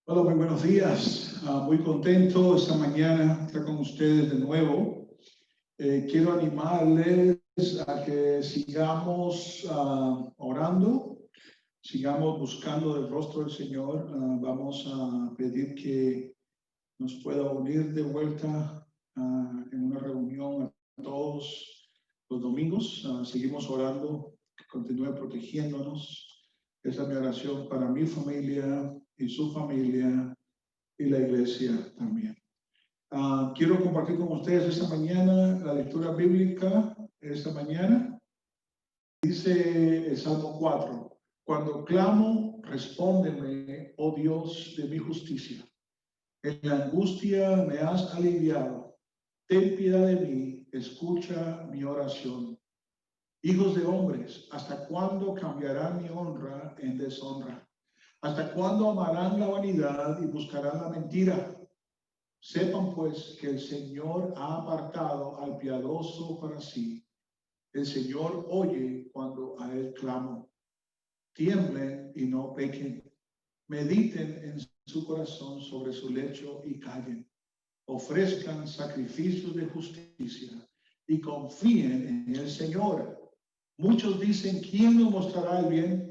Hola, muy buenos días. Muy contento esta mañana de estar con ustedes de nuevo. Quiero animarles a que sigamos orando, sigamos buscando el rostro del Señor. Vamos a pedir que nos pueda unir de vuelta en una reunión a todos los domingos. Seguimos orando, que continúe protegiéndonos. Esa es mi oración para mi familia y su familia y la iglesia también. Quiero compartir con ustedes esta mañana la lectura bíblica. Esta mañana dice el Salmo 4: Cuando clamo, respóndeme, oh Dios de mi justicia. En la angustia me has aliviado. Ten piedad de mí, escucha mi oración. Hijos de hombres, ¿hasta cuándo cambiará mi honra en deshonra? ¿Hasta cuándo amarán la vanidad y buscarán la mentira? Sepan pues que el Señor ha apartado al piadoso para sí. El Señor oye cuando a él clamo. Tiemblen y no pequen. Mediten en su corazón sobre su lecho y callen. Ofrezcan sacrificios de justicia y confíen en el Señor. Muchos dicen: ¿quién nos mostrará el bien?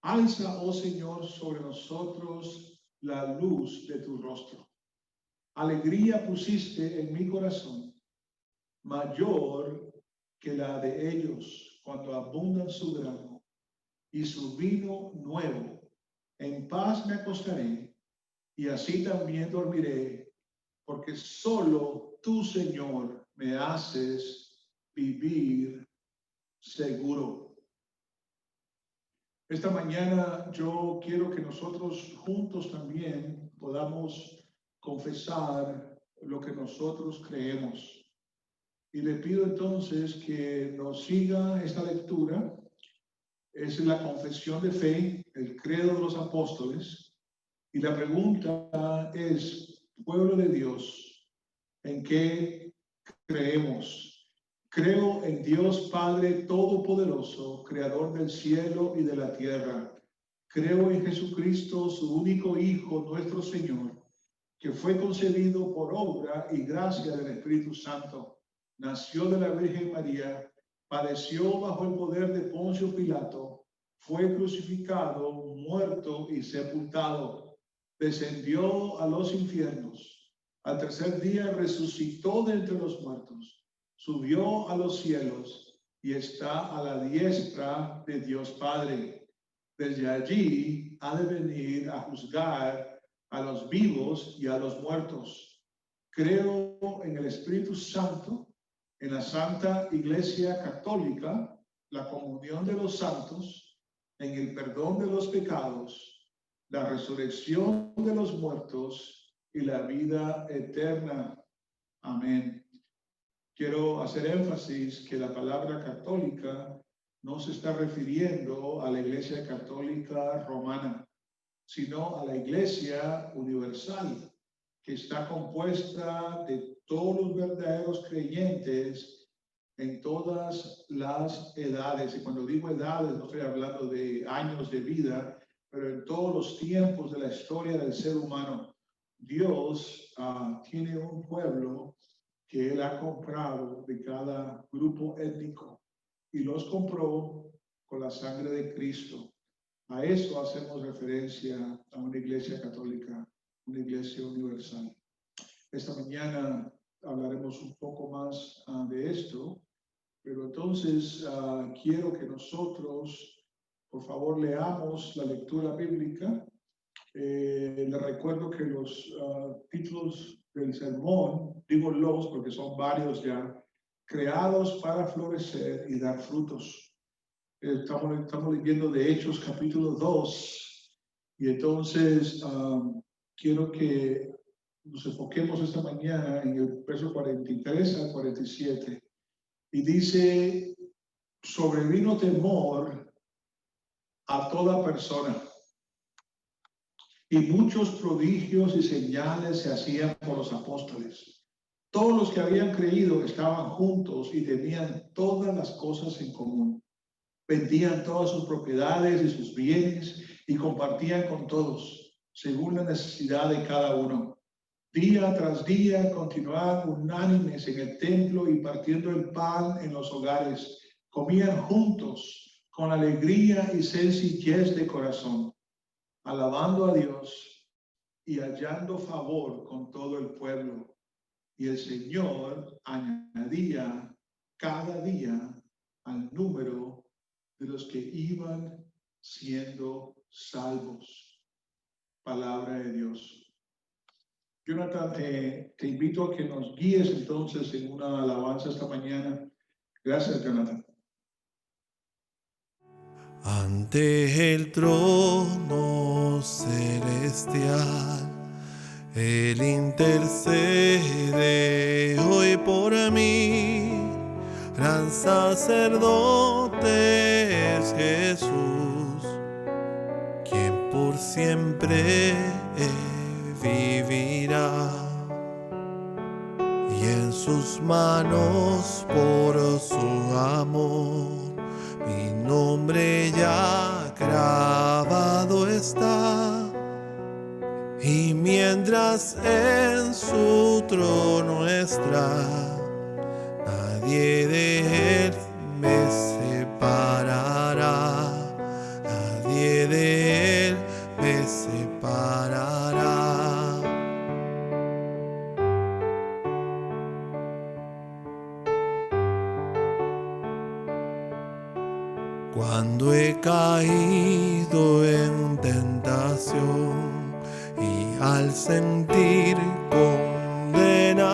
Alza, oh Señor, sobre nosotros la luz de tu rostro. Alegría pusiste en mi corazón, mayor que la de ellos, cuando abundan su grano y su vino nuevo. En paz me acostaré y así también dormiré, porque solo tú, Señor, me haces vivir seguro. Esta mañana yo quiero que nosotros juntos también podamos confesar lo que nosotros creemos. Y le pido entonces que nos siga esta lectura. Es la confesión de fe, el credo de los apóstoles. Y la pregunta es: pueblo de Dios, ¿en qué creemos? Creo en Dios Padre Todopoderoso, Creador del cielo y de la tierra. Creo en Jesucristo, su único Hijo, nuestro Señor, que fue concebido por obra y gracia del Espíritu Santo. Nació de la Virgen María, padeció bajo el poder de Poncio Pilato, fue crucificado, muerto y sepultado. Descendió a los infiernos. Al tercer día resucitó de entre los muertos. Subió a los cielos y está a la diestra de Dios Padre. Desde allí ha de venir a juzgar a los vivos y a los muertos. Creo en el Espíritu Santo, en la Santa Iglesia Católica, la comunión de los santos, en el perdón de los pecados, la resurrección de los muertos y la vida eterna. Amén. Quiero hacer énfasis que la palabra católica no se está refiriendo a la Iglesia Católica Romana, sino a la Iglesia universal, que está compuesta de todos los verdaderos creyentes en todas las edades. Y cuando digo edades, no estoy hablando de años de vida, pero en todos los tiempos de la historia del ser humano. Dios tiene un pueblo que Él ha comprado de cada grupo étnico y los compró con la sangre de Cristo. A eso hacemos referencia a una iglesia católica, una iglesia universal. Esta mañana hablaremos un poco más de esto, pero entonces quiero que nosotros, por favor, leamos la lectura bíblica. Les recuerdo que los títulos del sermón, digo los porque son varios ya: creados para florecer y dar frutos. Estamos leyendo de Hechos capítulo 2 y entonces quiero que nos enfoquemos esta mañana en el verso 43 al 47 y dice: sobrevino temor a toda persona y muchos prodigios y señales se hacían por los apóstoles. Todos los que habían creído estaban juntos y tenían todas las cosas en común. Vendían todas sus propiedades y sus bienes y compartían con todos. según la necesidad de cada uno. Día tras día continuaban unánimes en el templo y partiendo el pan en los hogares. Comían juntos con alegría y sencillez de corazón, alabando a Dios y hallando favor con todo el pueblo. Y el Señor añadía cada día al número de los que iban siendo salvos. Palabra de Dios. Jonathan, te invito a que nos guíes entonces en una alabanza esta mañana. Gracias, Jonathan. Ante el trono celestial, Él intercede hoy por mí. Gran sacerdote es Jesús, quien por siempre vivirá. Y en sus manos por su amor mi nombre ya grabado está. Y mientras en su trono está, nadie de él me separará. Nadie de él me separará. Cuando he caído en tentación y al sentir condenación,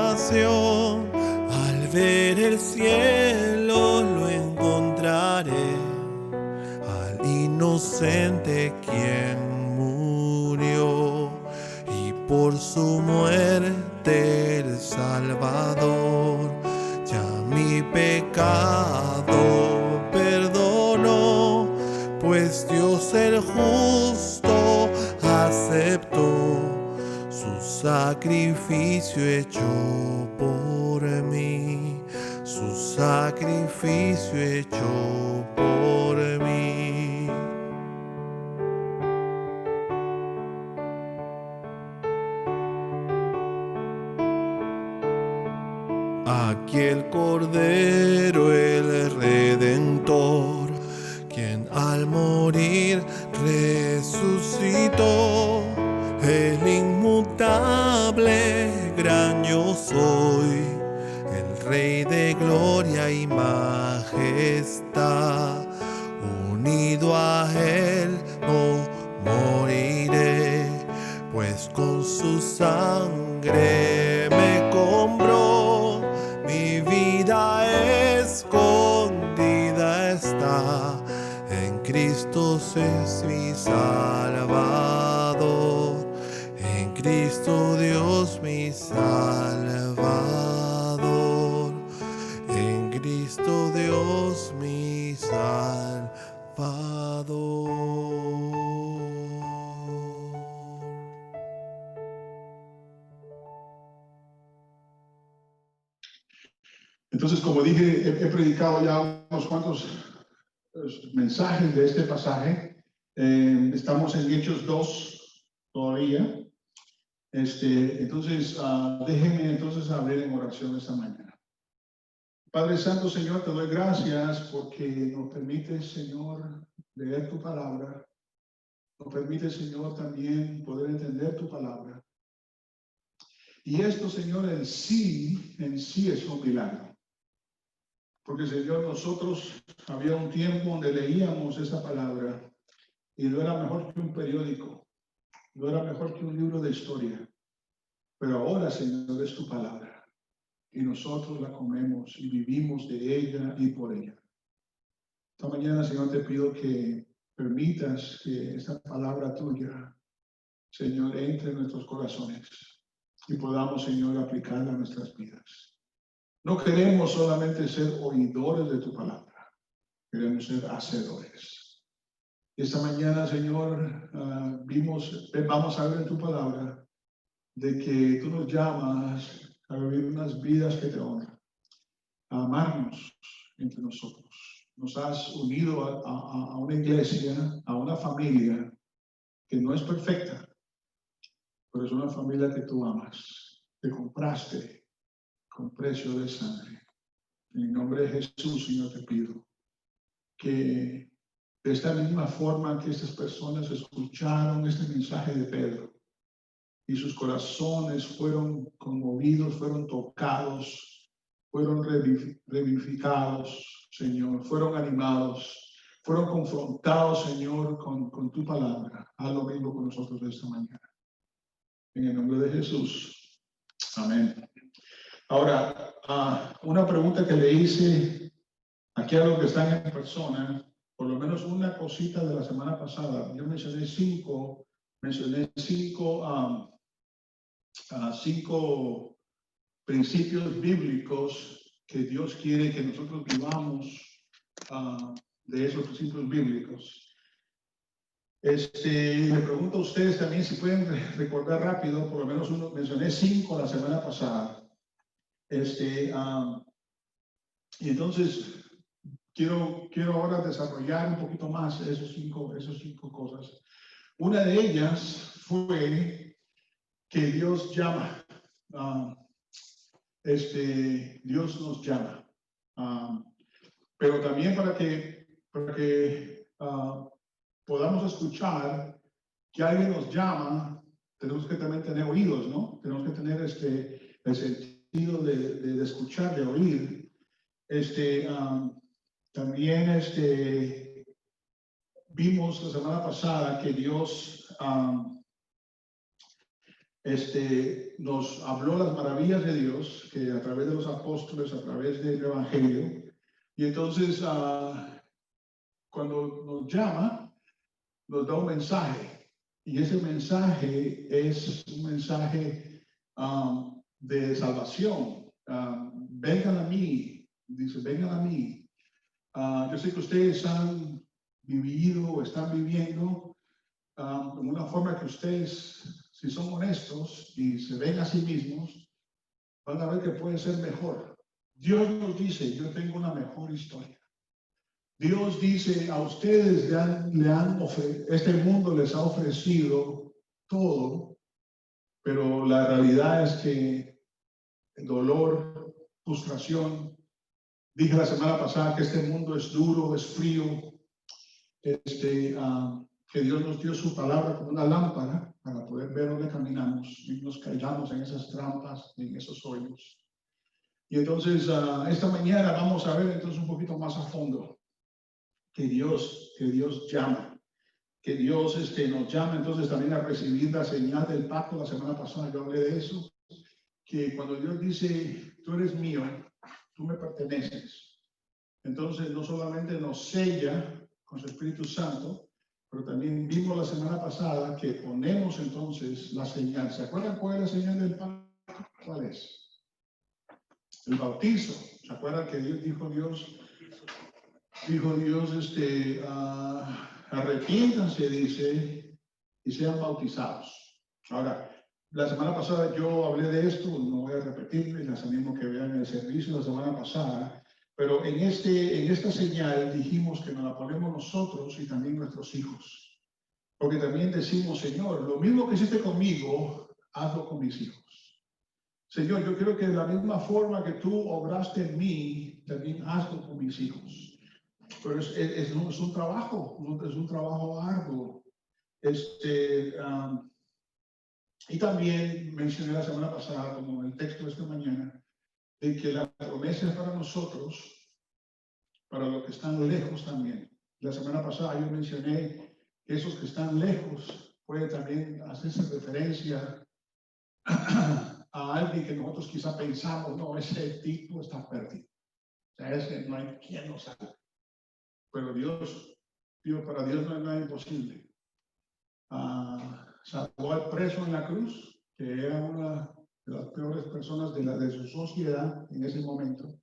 al ver el cielo lo encontraré, al inocente quien murió, y por su muerte el Salvador ya mi pecado perdonó, pues Dios el justo aceptó su sacrificio hecho por mí, su sacrificio hecho por mí. Aquí el Cordero, el Redentor, quien al morir resucitó, el inmutable gran yo soy, el Rey de gloria y majestad. Unido a él no moriré, pues con su sangre me compró. Mi vida escondida está, en Cristo es mi Salvador, en Cristo Dios mi Salvador, en Cristo Dios mi Salvador. Entonces, como dije, he predicado ya unos cuantos mensajes de este pasaje. Estamos en Hechos 2 todavía. Entonces, déjenme entonces abrir en oración esta mañana. Padre Santo, Señor, te doy gracias porque nos permite, Señor, leer tu palabra. Nos permite, Señor, también poder entender tu palabra. Y esto, Señor, en sí es un milagro. Porque, Señor, nosotros había un tiempo donde leíamos esa palabra y no era mejor que un periódico, no era mejor que un libro de historia. Pero ahora, Señor, es tu palabra y nosotros la comemos y vivimos de ella y por ella. Esta mañana, Señor, te pido que permitas que esta palabra tuya, Señor, entre en nuestros corazones y podamos, Señor, aplicarla a nuestras vidas. No queremos solamente ser oidores de tu palabra, queremos ser hacedores. Esta mañana, Señor, vamos a ver en tu palabra de que tú nos llamas a vivir unas vidas que te honran, a amarnos entre nosotros. Nos has unido a una iglesia, a una familia que no es perfecta, pero es una familia que tú amas, que compraste con precio de sangre. En el nombre de Jesús, Señor, te pido que de esta misma forma que estas personas escucharon este mensaje de Pedro y sus corazones fueron conmovidos, fueron tocados, fueron revivificados, Señor, fueron animados, fueron confrontados, Señor, con tu palabra. Haz lo mismo con nosotros de esta mañana. En el nombre de Jesús. Amén. Ahora, una pregunta que le hice aquí a los que están en persona, por lo menos una cosita de la semana pasada. Yo mencioné cinco principios bíblicos que Dios quiere que nosotros vivamos de esos principios bíblicos. Le pregunto a ustedes también si pueden recordar rápido, por lo menos mencioné 5 la semana pasada. Y entonces quiero ahora desarrollar un poquito más esos cinco cosas. Una de ellas fue que Dios llama. Dios nos llama. Pero también para que podamos escuchar que alguien nos llama, tenemos que también tener oídos, ¿no? Tenemos que tener el sentido de escuchar, de oír. También vimos la semana pasada que Dios nos habló las maravillas de Dios, que a través de los apóstoles, a través del Evangelio. Y entonces, cuando nos llama, nos da un mensaje. Y ese mensaje es un mensaje de salvación. Vengan a mí, dice, vengan a mí. Yo sé que ustedes han vivido o están viviendo en una forma que ustedes, si son honestos y se ven a sí mismos, van a ver que puede ser mejor. Dios nos dice, yo tengo una mejor historia. Dios dice, a ustedes este mundo les ha ofrecido todo, pero la realidad es que el dolor, frustración, dije la semana pasada que este mundo es duro, es frío, que Dios nos dio su palabra como una lámpara para poder ver dónde caminamos y nos caigamos en esas trampas y en esos hoyos. Y entonces, esta mañana vamos a ver entonces un poquito más a fondo que Dios llama, que Dios nos llama entonces también a recibir la señal del pacto. La semana pasada yo hablé de eso, que cuando Dios dice, tú eres mío, tú me perteneces, entonces no solamente nos sella con su Espíritu Santo, pero también vimos la semana pasada que ponemos entonces la señal. ¿Se acuerdan cuál es la señal del pacto? ¿Cuál es? El bautizo. ¿Se acuerdan que dijo Dios, arrepiéntanse, dice, y sean bautizados? Ahora, la semana pasada yo hablé de esto, no voy a repetirme, les animo que vean el servicio de la semana pasada, pero en esta señal dijimos que nos la ponemos nosotros y también nuestros hijos, porque también decimos, Señor, lo mismo que hiciste conmigo, hazlo con mis hijos. Señor, yo quiero que de la misma forma que tú obraste en mí, también hazlo con mis hijos. Pero es un trabajo arduo. Y también mencioné la semana pasada, como en el texto de esta mañana, de que la promesa es para nosotros, para los que están lejos también. La semana pasada yo mencioné que esos que están lejos puede también hacerse referencia a alguien que nosotros quizá pensamos, no, ese tipo está perdido. O sea, ese no hay quien lo salve. Pero para Dios no hay nada imposible. Salvó al preso en la cruz, que era una de las peores personas de su sociedad en ese momento.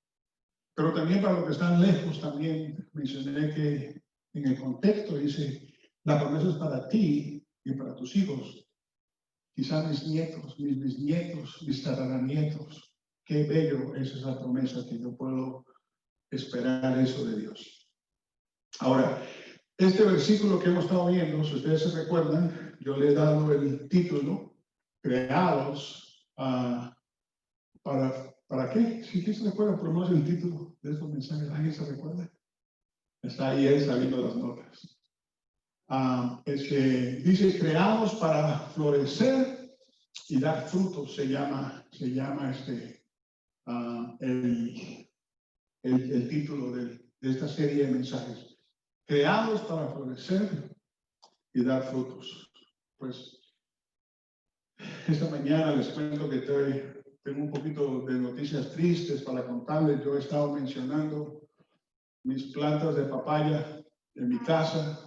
Pero también para los que están lejos, también mencioné que en el contexto dice, la promesa es para ti y para tus hijos. Quizás mis nietos, mis bisnietos, mis tataranietos. Qué bello es esa promesa que yo puedo esperar eso de Dios. Ahora, este versículo que hemos estado viendo, si ustedes se recuerdan, yo le he dado el título creados ¿para qué? Si ¿quién se recuerda por lo menos el título de estos mensajes? ¿Alguien se recuerda? Está ahí él saliendo las notas. Dice, creados para florecer y dar frutos, se llama el título de esta serie de mensajes. Creados para florecer y dar frutos. Pues esta mañana les cuento que tengo un poquito de noticias tristes para contarles. Yo he estado mencionando mis plantas de papaya en mi casa.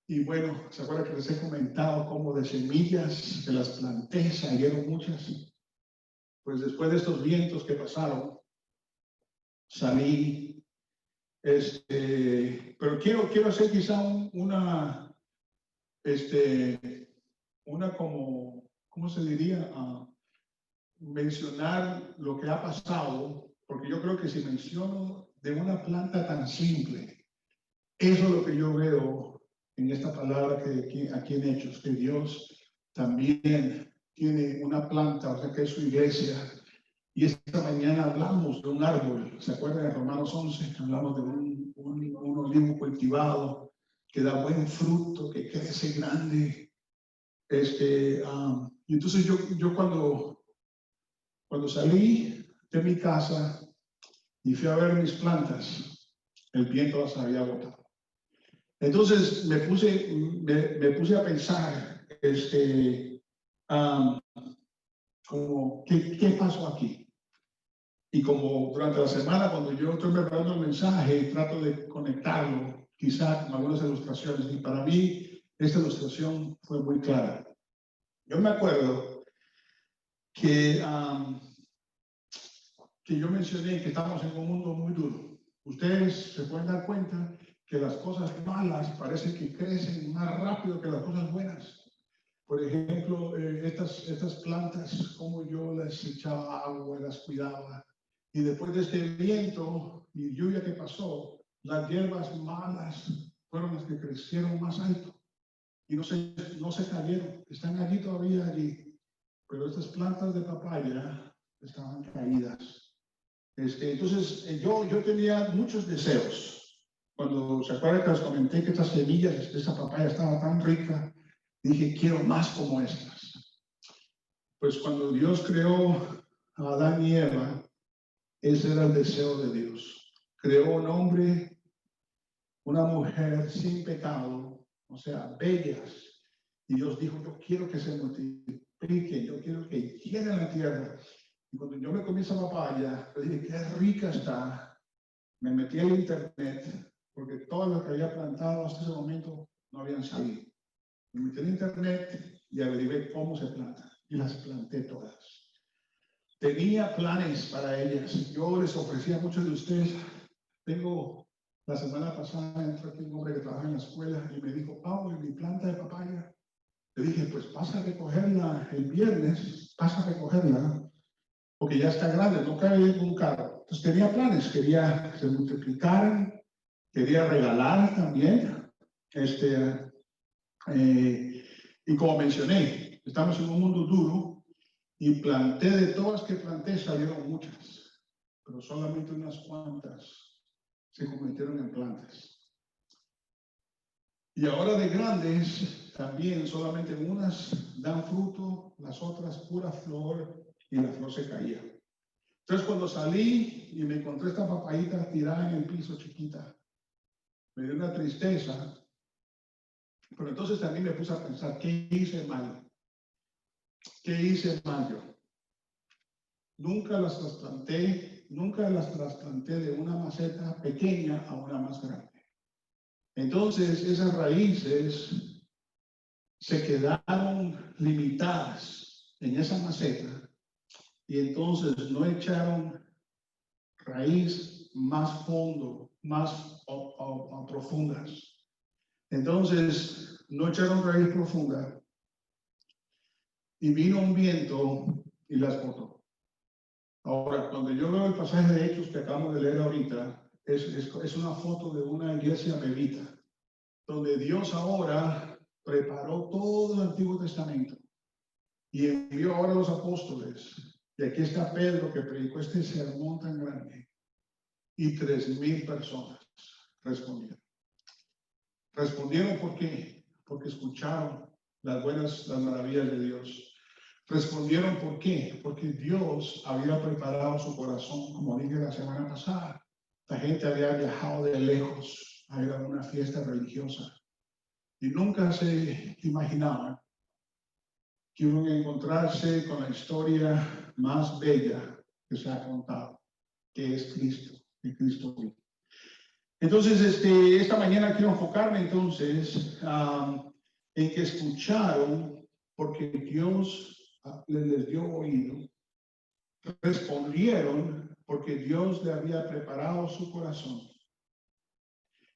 Y bueno, ¿se acuerdan que les he comentado cómo de semillas que las planté salieron muchas? Pues después de estos vientos que pasaron, salí, pero quiero hacer quizá una como, ¿cómo se diría? Mencionar lo que ha pasado, porque yo creo que si menciono de una planta tan simple, eso es lo que yo veo en esta palabra que aquí en Hechos, que Dios también tiene una planta, o sea que es su iglesia. Y esta mañana hablamos de un árbol, ¿se acuerdan de Romanos 11? Hablamos de un olivo cultivado que da buen fruto, que crece grande. Y entonces yo cuando salí de mi casa y fui a ver mis plantas, el viento las había botado. Entonces me puse a pensar, como, ¿qué pasó aquí? Y como durante la semana, cuando yo estoy preparando el mensaje, trato de conectarlo, quizá con algunas ilustraciones. Y para mí, esta ilustración fue muy clara. Yo me acuerdo que yo mencioné que estamos en un mundo muy duro. Ustedes se pueden dar cuenta que las cosas malas parece que crecen más rápido que las cosas buenas. Por ejemplo, estas plantas, como yo les echaba agua, las cuidaba. Y después de este viento y lluvia que pasó, las hierbas malas fueron las que crecieron más alto. Y no se cayeron, están allí todavía allí. Pero estas plantas de papaya estaban caídas. Entonces, yo tenía muchos deseos. Cuando se acuerdan que les comenté que estas semillas de esa papaya estaba tan rica, dije, quiero más como estas. Pues cuando Dios creó a Adán y Eva, ese era el deseo de Dios. Creó un hombre, una mujer sin pecado, o sea, bellas. Y Dios dijo, yo quiero que se multipliquen, yo quiero que llenen la tierra. Y cuando yo me comí esa papaya, le dije, qué rica está. Me metí en internet, porque todas las que había plantado hasta ese momento no habían salido. Me metí en internet y averigué cómo se planta. Y las planté todas. Tenía planes para ellas. Yo les ofrecía a muchos de ustedes. La semana pasada entró aquí un hombre que trabaja en la escuela y me dijo, Pablo, en mi planta de papaya. Le dije, pues pasa a recogerla el viernes, pasa a recogerla, porque ya está grande, no cabe en un carro. Entonces tenía planes, quería que se multiplicaran, quería regalar también. Y como mencioné, estamos en un mundo duro y planté de todas que planté salieron muchas, pero solamente unas cuantas se convirtieron en plantas. Y ahora de grandes, también solamente unas dan fruto, las otras pura flor, y la flor se caía. Entonces cuando salí y me encontré esta papayita tirada en el piso chiquita, me dio una tristeza, pero entonces también me puse a pensar, ¿qué hice mal? ¿Qué hice mal yo? Nunca las trasplanté de una maceta pequeña a una más grande. Entonces esas raíces se quedaron limitadas en esa maceta y entonces no echaron raíz más fondo, más profundas. Entonces no echaron raíz profunda y vino un viento y las botó. Ahora, cuando yo veo el pasaje de Hechos que acabamos de leer ahorita, es una foto de una iglesia bebita, donde Dios ahora preparó todo el Antiguo Testamento y envió ahora a los apóstoles. Y aquí está Pedro que predicó este sermón tan grande. Y 3,000 personas respondieron. Respondieron ¿por qué? Porque escucharon las maravillas de Dios. Respondieron ¿por qué? Porque Dios había preparado su corazón, como dije la semana pasada. La gente había viajado de lejos a ir a una fiesta religiosa y nunca se imaginaban que iban a encontrarse con la historia más bella que se ha contado, que es Cristo, que Cristo vive. Entonces, esta mañana quiero enfocarme entonces en que escucharon porque Dios les dio oído, respondieron porque Dios le había preparado su corazón.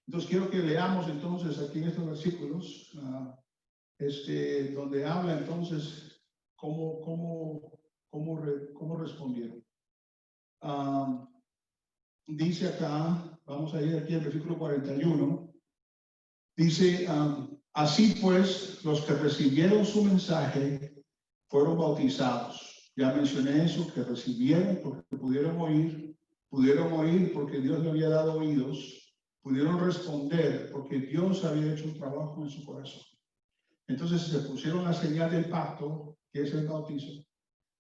Entonces quiero que leamos entonces aquí en estos versículos, donde habla entonces cómo respondieron. Dice acá, vamos a ir aquí al versículo 41, dice, así pues, los que recibieron su mensaje fueron bautizados. Ya mencioné eso, que recibieron porque pudieron oír porque Dios le había dado oídos, pudieron responder porque Dios había hecho un trabajo en su corazón. Entonces se pusieron la señal del pacto, que es el bautizo,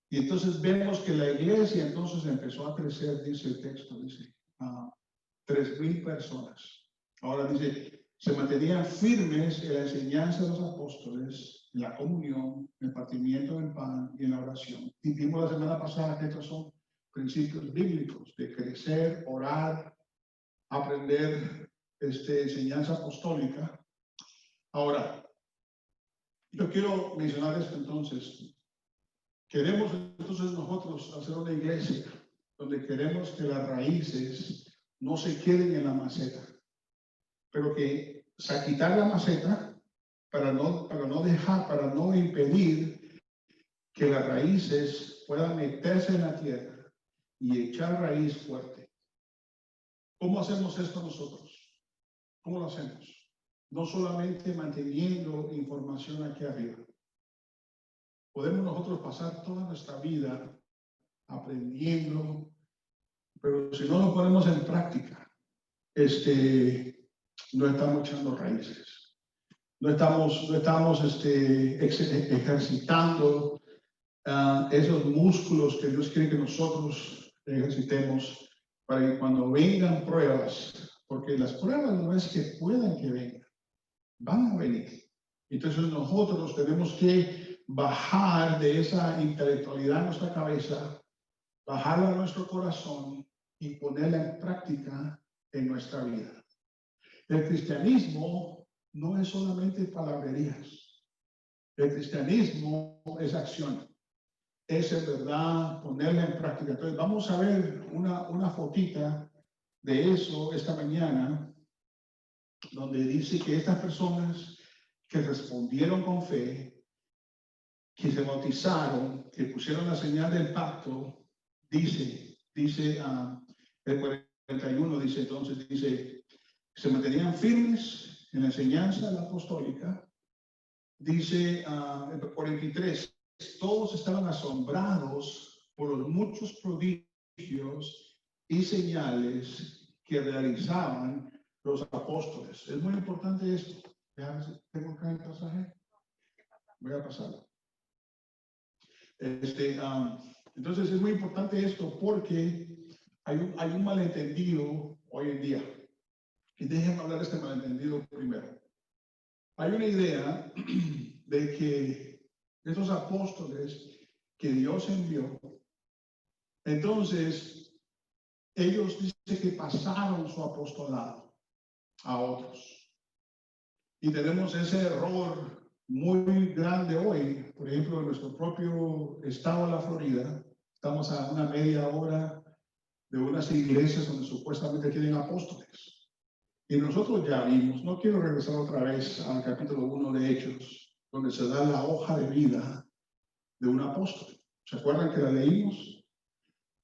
y entonces vemos que la iglesia entonces empezó a crecer, dice el texto, dice, 3,000 personas. Ahora dice, se mantenían firmes en la enseñanza de los apóstoles, en la comunión, en el partimiento del pan y en la oración. Y vimos la semana pasada que estos son principios bíblicos de crecer, orar, aprender enseñanza apostólica. Ahora, yo quiero mencionar esto entonces. Queremos entonces nosotros hacer una iglesia donde queremos que las raíces no se queden en la maceta, pero que quitar la maceta para no impedir que las raíces puedan meterse en la tierra y echar raíz fuerte. ¿Cómo hacemos esto nosotros? ¿Cómo lo hacemos? No solamente manteniendo información aquí arriba. Podemos nosotros pasar toda nuestra vida aprendiendo, pero si no lo ponemos en práctica, no estamos echando raíces. No estamos ejercitando esos músculos que Dios quiere que nosotros ejercitemos para que cuando vengan pruebas, porque las pruebas no es que puedan que vengan, van a venir. Entonces nosotros tenemos que bajar de esa intelectualidad en nuestra cabeza, bajarla a nuestro corazón y ponerla en práctica en nuestra vida. El cristianismo no es solamente palabrerías. El cristianismo es acción. Es en verdad ponerla en práctica. Entonces vamos a ver una fotita de eso esta mañana, donde dice que estas personas que respondieron con fe, que se bautizaron, que pusieron la señal del pacto, dice el 41, dice, se mantenían firmes en la enseñanza de la apostólica. Dice el 43, todos estaban asombrados por los muchos prodigios y señales que realizaban los apóstoles. Es muy importante esto. ¿Tengo acá el pasaje? Voy a pasarlo. Entonces es muy importante esto porque hay un malentendido hoy en día. Y déjenme hablar de este malentendido primero. Hay una idea de que estos apóstoles que Dios envió, entonces ellos dicen que pasaron su apostolado a otros. Y tenemos ese error muy grande hoy. Por ejemplo, en nuestro propio estado de la Florida, estamos a una media hora de unas iglesias donde supuestamente tienen apóstoles. Y nosotros ya vimos, no quiero regresar otra vez al capítulo 1 de Hechos, donde se da la hoja de vida de un apóstol. ¿Se acuerdan que la leímos?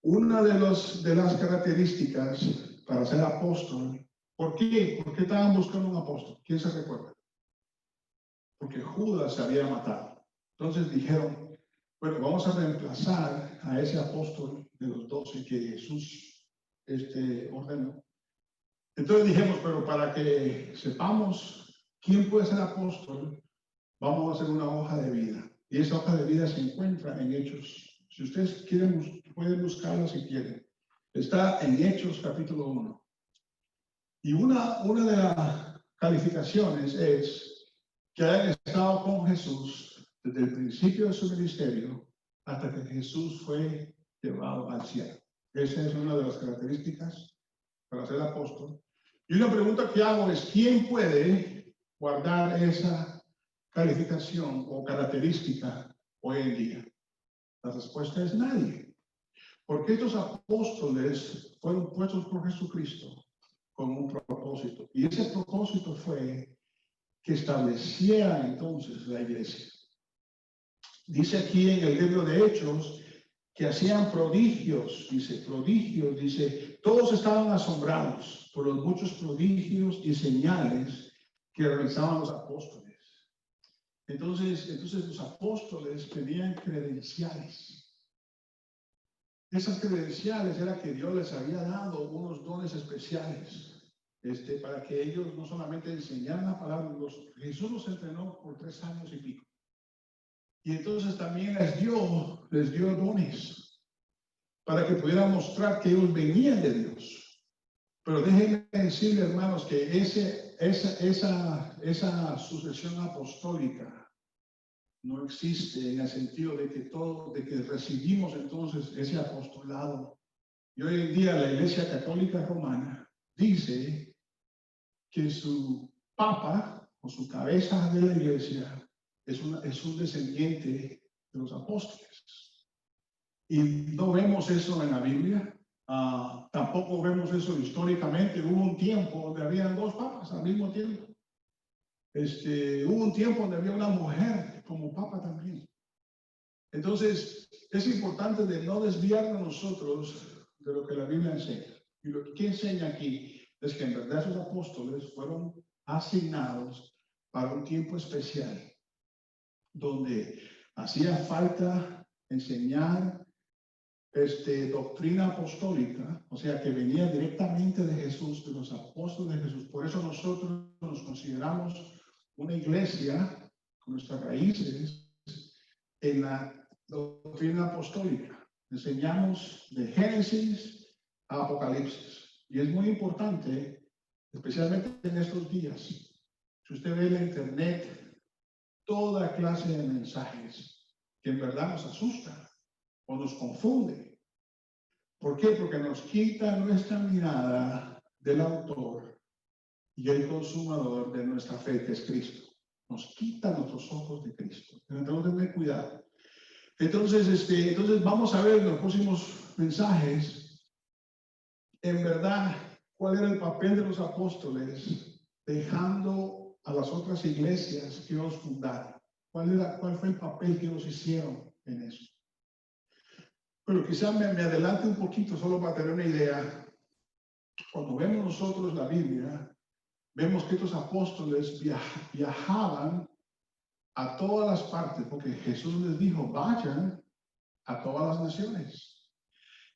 Una de las características para ser apóstol, ¿por qué? ¿Por qué estaban buscando un apóstol? ¿Quién se recuerda? Porque Judas se había matado. Entonces dijeron, Bueno, vamos a reemplazar a ese apóstol de los 12 que Jesús ordenó. Entonces dijimos, pero para que sepamos quién puede ser apóstol, vamos a hacer una hoja de vida. Y esa hoja de vida se encuentra en Hechos. Si ustedes quieren, pueden buscarla si quieren. Está en Hechos capítulo 1. Y una de las calificaciones es que hayan estado con Jesús desde el principio de su ministerio hasta que Jesús fue llevado al cielo. Esa es una de las características para ser apóstol. Y una pregunta que hago es, ¿quién puede guardar esa calificación o característica hoy en día? La respuesta es nadie. Porque estos apóstoles fueron puestos por Jesucristo con un propósito. Y ese propósito fue que estableciera entonces la iglesia. Dice aquí en el libro de Hechos que hacían prodigios, dice, todos estaban asombrados por los muchos prodigios y señales que realizaban los apóstoles. Entonces los apóstoles tenían credenciales. Esas credenciales era que Dios les había dado unos dones especiales, para que ellos no solamente enseñaran la palabra, Jesús los entrenó por 3 años y pico. Y entonces también les dio dones para que pudieran mostrar que ellos venían de Dios. Pero déjenme decirle, hermanos, que esa sucesión apostólica no existe en el sentido de que recibimos entonces ese apostolado. Y hoy en día la Iglesia Católica Romana dice que su papa o su cabeza de la iglesia es un descendiente de los apóstoles. Y no vemos eso en la Biblia. Tampoco vemos eso históricamente. Hubo un tiempo donde habían 2 papas al mismo tiempo. Hubo un tiempo donde había una mujer como papa también. Entonces, es importante de no desviarnos nosotros de lo que la Biblia enseña. Y lo que enseña aquí es que en verdad esos apóstoles fueron asignados para un tiempo especial, donde hacía falta enseñar doctrina apostólica, o sea, que venía directamente de Jesús, de los apóstoles de Jesús. Por eso nosotros nos consideramos una iglesia con nuestras raíces en la doctrina apostólica. Enseñamos de Génesis a Apocalipsis. Y es muy importante, especialmente en estos días. Si usted ve en la internet, toda clase de mensajes que en verdad nos asustan o nos confunden. ¿Por qué? Porque nos quita nuestra mirada del autor y el consumador de nuestra fe, que es Cristo. Nos quita nuestros ojos de Cristo. Tenemos que tener cuidado. Entonces vamos a ver en los próximos mensajes, en verdad, cuál era el papel de los apóstoles dejando a las otras iglesias que ellos fundaron. ¿Cuál fue el papel que ellos hicieron en eso? Pero quizás me adelante un poquito solo para tener una idea. Cuando vemos nosotros la Biblia, vemos que estos apóstoles viajaban a todas las partes, porque Jesús les dijo, vayan a todas las naciones.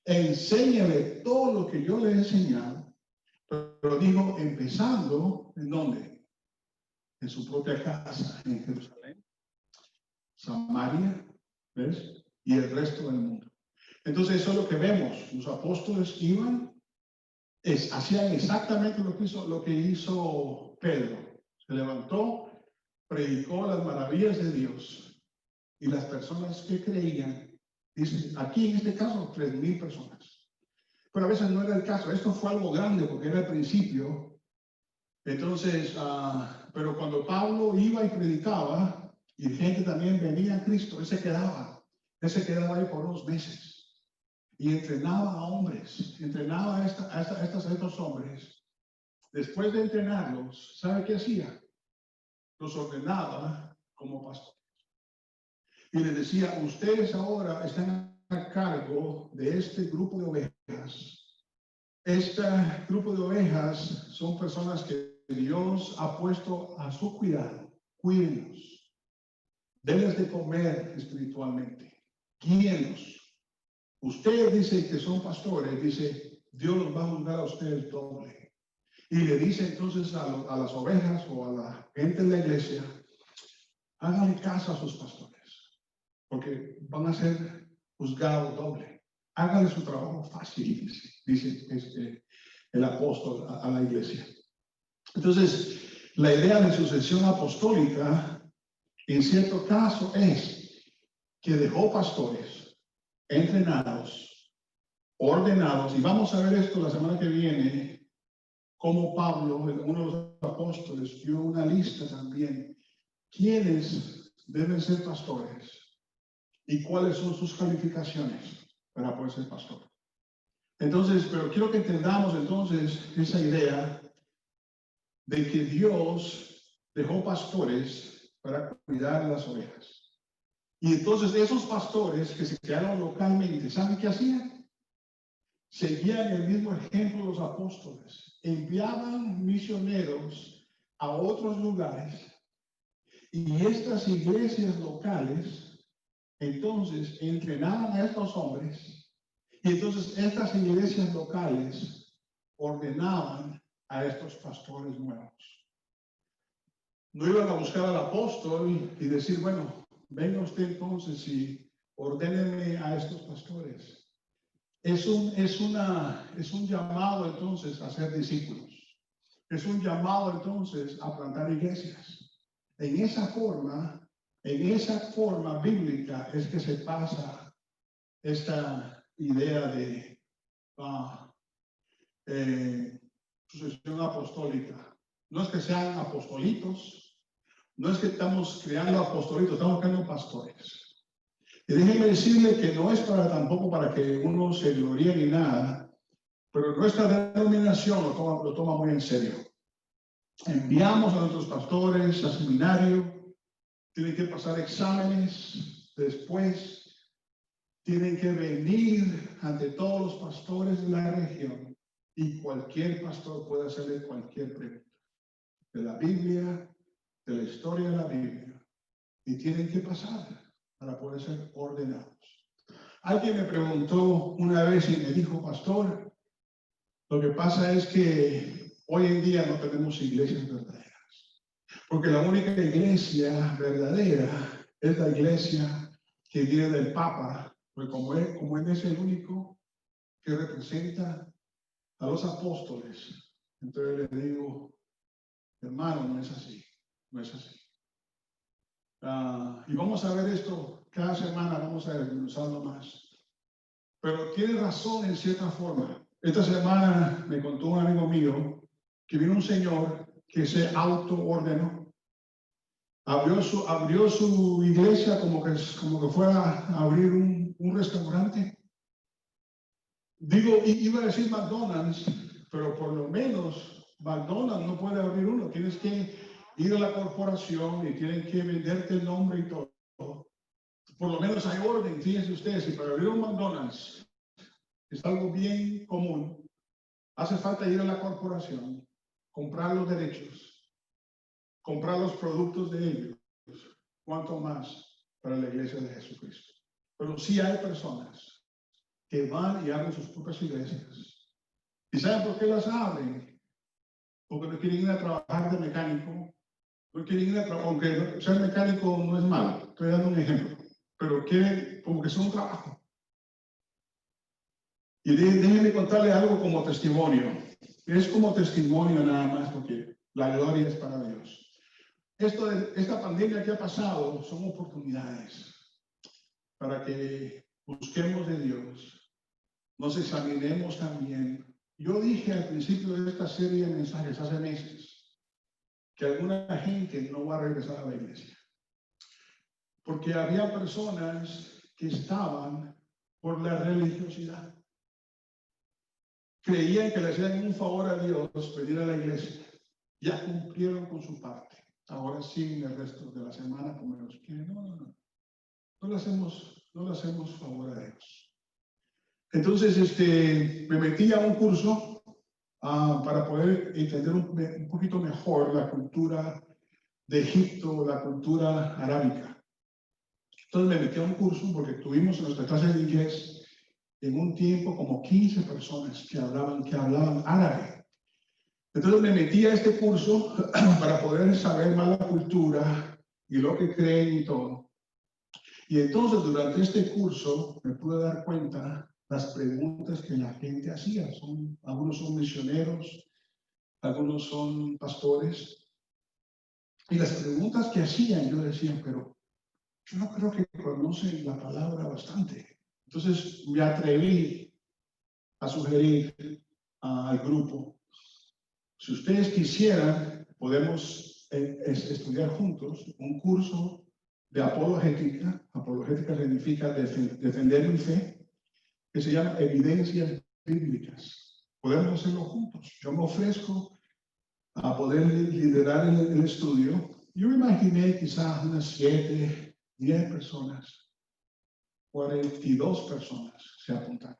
Enséñale todo lo que yo les he enseñado, pero dijo, empezando, ¿en dónde? En su propia casa, en Jerusalén, Samaria, ¿ves? Y el resto del mundo. Entonces eso es lo que vemos. Los apóstoles iban, hacían exactamente lo que hizo Pedro. Se levantó, predicó las maravillas de Dios, y las personas que creían, dice, aquí en este caso 3,000 personas. Pero a veces no era el caso. Esto fue algo grande porque era el principio. Entonces, pero cuando Pablo iba y predicaba, y gente también venía a Cristo, él se quedaba ahí por 2 meses. Y entrenaba a hombres, entrenaba a estos hombres. Después de entrenarlos, ¿sabe qué hacía? Los ordenaba como pastores. Y les decía, ustedes ahora están a cargo de este grupo de ovejas. Este grupo de ovejas son personas que Dios ha puesto a su cuidado. Cuídenlos. Denles de comer espiritualmente. guíenlos. Usted dice que son pastores, dice, Dios los va a juzgar a ustedes doble. Y le dice entonces a las ovejas o a la gente de la iglesia, háganle caso a sus pastores, porque van a ser juzgados doble. Háganle su trabajo fácil, dice el apóstol a la iglesia. Entonces, la idea de sucesión apostólica, en cierto caso, es que dejó pastores entrenados, ordenados, y vamos a ver esto la semana que viene, como Pablo, uno de los apóstoles, dio una lista también, quiénes deben ser pastores y cuáles son sus calificaciones para poder ser pastor. Entonces, pero quiero que entendamos entonces esa idea de que Dios dejó pastores para cuidar las ovejas. Y entonces esos pastores que se quedaron localmente, ¿saben qué hacían? Seguían el mismo ejemplo de los apóstoles. Enviaban misioneros a otros lugares y estas iglesias locales entonces entrenaban a estos hombres y entonces estas iglesias locales ordenaban a estos pastores nuevos. No iban a buscar al apóstol y decir, bueno, venga usted entonces y ordéneme a estos pastores. Es un llamado entonces a ser discípulos. Es un llamado entonces a plantar iglesias. En esa forma bíblica es que se pasa esta idea de sucesión apostólica. No es que sean apostolitos, no es que estamos creando apostolitos, estamos creando pastores. Y déjenme decirle que no es tampoco para que uno se gloríe ni nada, pero nuestra denominación lo toma muy en serio. Enviamos a nuestros pastores a seminario, tienen que pasar exámenes, después tienen que venir ante todos los pastores de la región y cualquier pastor puede hacerle cualquier pregunta de la Biblia, de la historia de la Biblia, y tienen que pasar para poder ser ordenados. Alguien me preguntó una vez y me dijo, pastor, lo que pasa es que hoy en día no tenemos iglesias verdaderas, porque la única iglesia verdadera es la iglesia que viene del Papa, pues como él es el único que representa a los apóstoles. Entonces le digo, hermano, no es así, no es así. Y vamos a ver esto cada semana, vamos a desglosarlo más. Pero tiene razón en cierta forma. Esta semana me contó un amigo mío que vino un señor que se autoordenó. Abrió su iglesia como que fuera a abrir un restaurante. Digo, iba a decir McDonald's, pero por lo menos McDonald's no puede abrir uno. Tienes que ir a la corporación y tienen que venderte el nombre y todo. Por lo menos hay orden, fíjense ustedes, si para abrir un McDonald's es algo bien común, hace falta ir a la corporación, comprar los derechos, comprar los productos de ellos, cuanto más para la iglesia de Jesucristo. Pero sí hay personas que van y abren sus propias iglesias. ¿Y saben por qué las abren? Porque no quieren ir a trabajar de mecánico, no quieren ir a trabajar, aunque ser mecánico no es malo, estoy dando un ejemplo, pero quieren como que es un trabajo. Y déjenme contarle algo como testimonio. Es como testimonio nada más, porque la gloria es para Dios. Esta pandemia que ha pasado son oportunidades para que busquemos de Dios, nos examinemos también. Yo dije al principio de esta serie de mensajes hace meses que alguna gente no va a regresar a la iglesia, porque había personas que estaban por la religiosidad. Creían que le hacían un favor a Dios venir a la iglesia. Ya cumplieron con su parte. Ahora sí, el resto de la semana, como ellos quieren. No le hacemos favor a Dios. Entonces, me metí a un curso para poder entender un poquito mejor la cultura de Egipto, la cultura arábica. Entonces me metí a un curso porque tuvimos en nuestra clase de inglés en un tiempo como 15 personas que hablaban árabe. Entonces me metí a este curso para poder saber más la cultura y lo que creen y todo. Y entonces durante este curso me pude dar cuenta las preguntas que la gente hacía. Algunos son misioneros, algunos son pastores. Y las preguntas que hacían, yo decía, pero yo no creo que conocen la palabra bastante. Entonces me atreví a sugerir al grupo, si ustedes quisieran, podemos estudiar juntos un curso de apologética. Apologética significa defender mi fe, que se llama Evidencias Bíblicas. Podemos hacerlo juntos. Yo me ofrezco a poder liderar el estudio. Yo me imaginé quizás unas 7, 10 personas, 42 personas se apuntaron.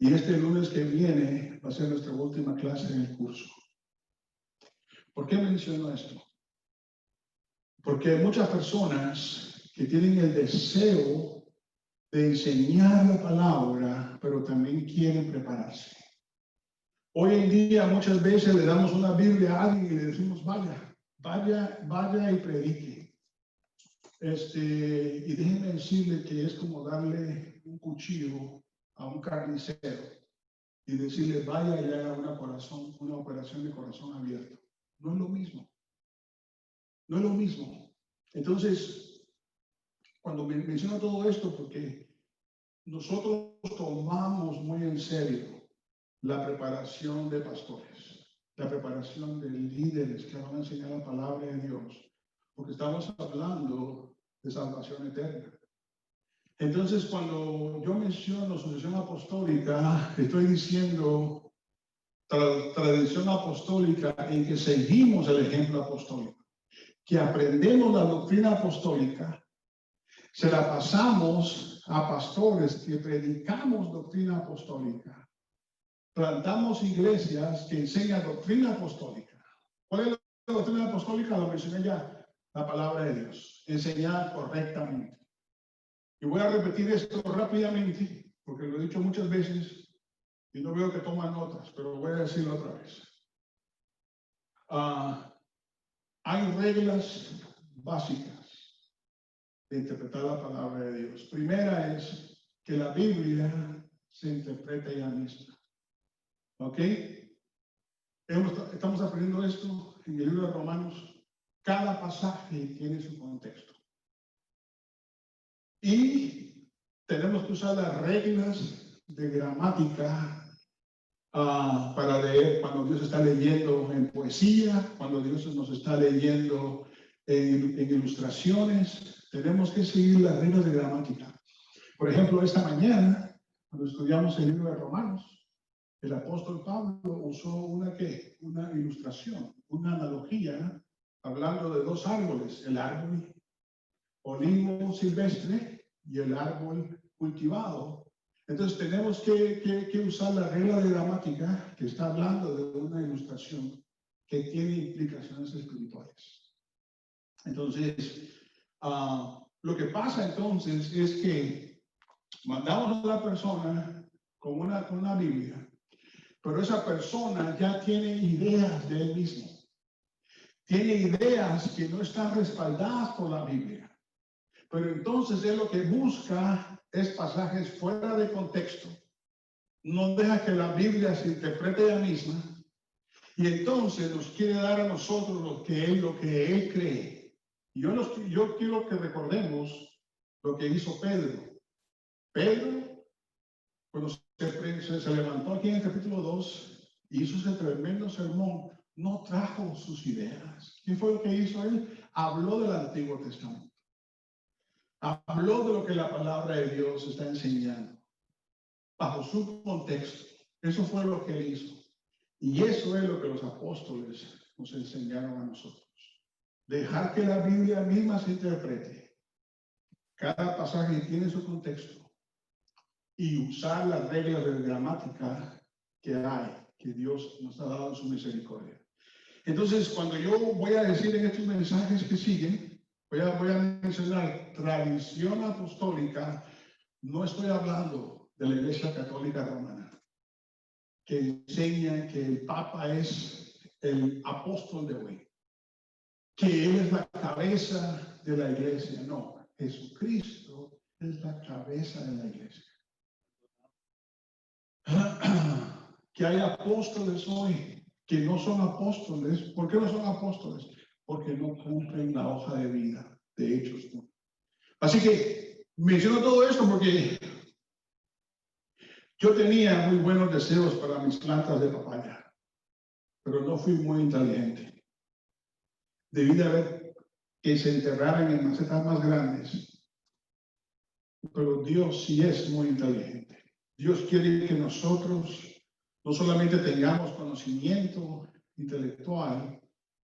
Y este lunes que viene va a ser nuestra última clase en el curso. ¿Por qué menciono esto? Porque hay muchas personas que tienen el deseo de enseñar la palabra, pero también quieren prepararse. Hoy en día muchas veces le damos una Biblia a alguien y le decimos, vaya y predique. Y déjenme decirle que es como darle un cuchillo a un carnicero y decirle, vaya y haga una operación de corazón abierto. No es lo mismo. No es lo mismo. Entonces, cuando menciono todo esto, porque nosotros tomamos muy en serio la preparación de pastores, la preparación de líderes que van a enseñar la palabra de Dios, porque estamos hablando de salvación eterna. Entonces, cuando yo menciono sucesión apostólica, estoy diciendo tradición apostólica en que seguimos el ejemplo apostólico, que aprendemos la doctrina apostólica, se la pasamos a pastores que predicamos doctrina apostólica. Plantamos iglesias que enseñan doctrina apostólica. ¿Cuál es la doctrina apostólica? Lo mencioné ya, la palabra de Dios, enseñar correctamente. Y voy a repetir esto rápidamente, porque lo he dicho muchas veces y no veo que toman notas, pero voy a decirlo otra vez. Hay reglas básicas de interpretar la palabra de Dios. Primera es que la Biblia se interprete ella misma. ¿Ok? Estamos aprendiendo esto en el libro de Romanos. Cada pasaje tiene su contexto. Y tenemos que usar las reglas de gramática para leer cuando Dios está leyendo en poesía, cuando Dios nos está leyendo en ilustraciones. Tenemos que seguir las reglas de gramática. Por ejemplo, esta mañana, cuando estudiamos el libro de Romanos, el apóstol Pablo usó una ilustración, una analogía, hablando de dos árboles, el árbol olivo silvestre y el árbol cultivado. Entonces tenemos que usar la regla de gramática que está hablando de una ilustración que tiene implicaciones espirituales. Entonces, lo que pasa entonces es que mandamos a la persona con una Biblia, pero esa persona ya tiene ideas de él mismo. Tiene ideas que no están respaldadas por la Biblia. Pero entonces él lo que busca es pasajes fuera de contexto. No deja que la Biblia se interprete ella misma. Y entonces nos quiere dar a nosotros lo que él cree. Y yo quiero que recordemos lo que hizo Pedro. Pedro, cuando se levantó aquí en el capítulo 2, hizo ese tremendo sermón. No trajo sus ideas. ¿Qué fue lo que hizo él? Habló del Antiguo Testamento. Habló de lo que la palabra de Dios está enseñando, bajo su contexto. Eso fue lo que él hizo. Y eso es lo que los apóstoles nos enseñaron a nosotros. Dejar que la Biblia misma se interprete. Cada pasaje tiene su contexto. Y usar las reglas de gramática que Dios nos ha dado en su misericordia. Entonces, cuando yo voy a decir en estos mensajes que siguen, voy a mencionar tradición apostólica. No estoy hablando de la Iglesia Católica Romana, que enseña que el Papa es el apóstol de hoy, que Él es la cabeza de la Iglesia. No, Jesucristo es la cabeza de la Iglesia. Que hay apóstoles hoy que no son apóstoles. ¿Por qué no son apóstoles? Porque no cumplen la hoja de vida de Hechos. Así que menciono todo esto porque yo tenía muy buenos deseos para mis plantas de papaya, pero no fui muy inteligente. Debí de ver que se enterraran en macetas más grandes. Pero Dios sí es muy inteligente. Dios quiere que nosotros no solamente tengamos conocimiento intelectual,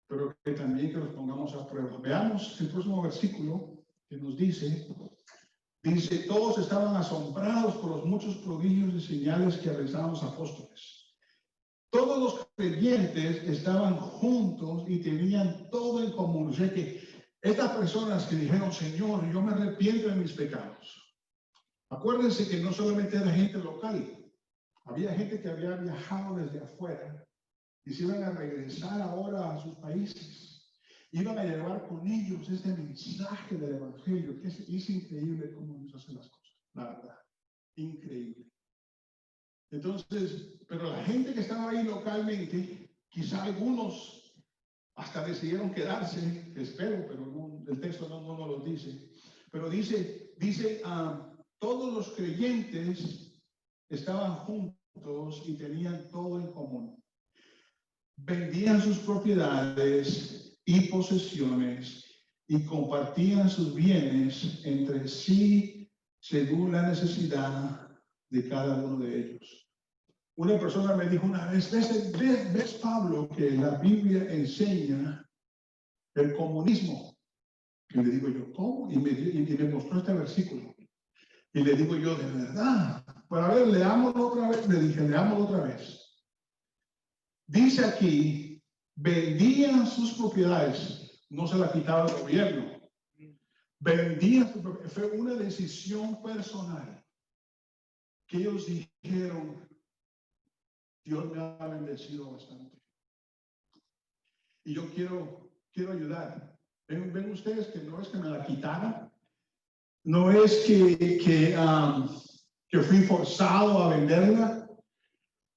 pero que también que los pongamos a prueba. Veamos el próximo versículo que nos dice, todos estaban asombrados por los muchos prodigios y señales que realizaban los apóstoles. Todos los creyentes estaban juntos y tenían todo en común. O sea que estas personas que dijeron, Señor, yo me arrepiento de mis pecados. Acuérdense que no solamente era gente local, había gente que había viajado desde afuera y se iban a regresar ahora a sus países. Iban a llevar con ellos este mensaje del Evangelio, que es increíble cómo Dios hace las cosas, la verdad, increíble. Entonces, pero la gente que estaba ahí localmente, quizá algunos hasta decidieron quedarse, espero, pero no, el texto no nos lo dice, pero dice, todos los creyentes estaban juntos y tenían todo en común. Vendían sus propiedades y posesiones y compartían sus bienes entre sí según la necesidad de cada uno de ellos. Una persona me dijo una vez, ¿ves Pablo, que la Biblia enseña el comunismo? Y le digo yo, ¿cómo? Y me mostró este versículo. Y le digo yo, ¿de verdad? Pero a ver, leámoslo otra vez. Le dije, leámoslo otra vez. Dice aquí, vendían sus propiedades, no se la quitaba el gobierno. Vendían sus propiedades, fue una decisión personal. Que ellos dijeron, Dios me ha bendecido bastante. Y yo quiero ayudar. Ven ustedes que no es que me la quitaran, no es que fui forzado a venderla.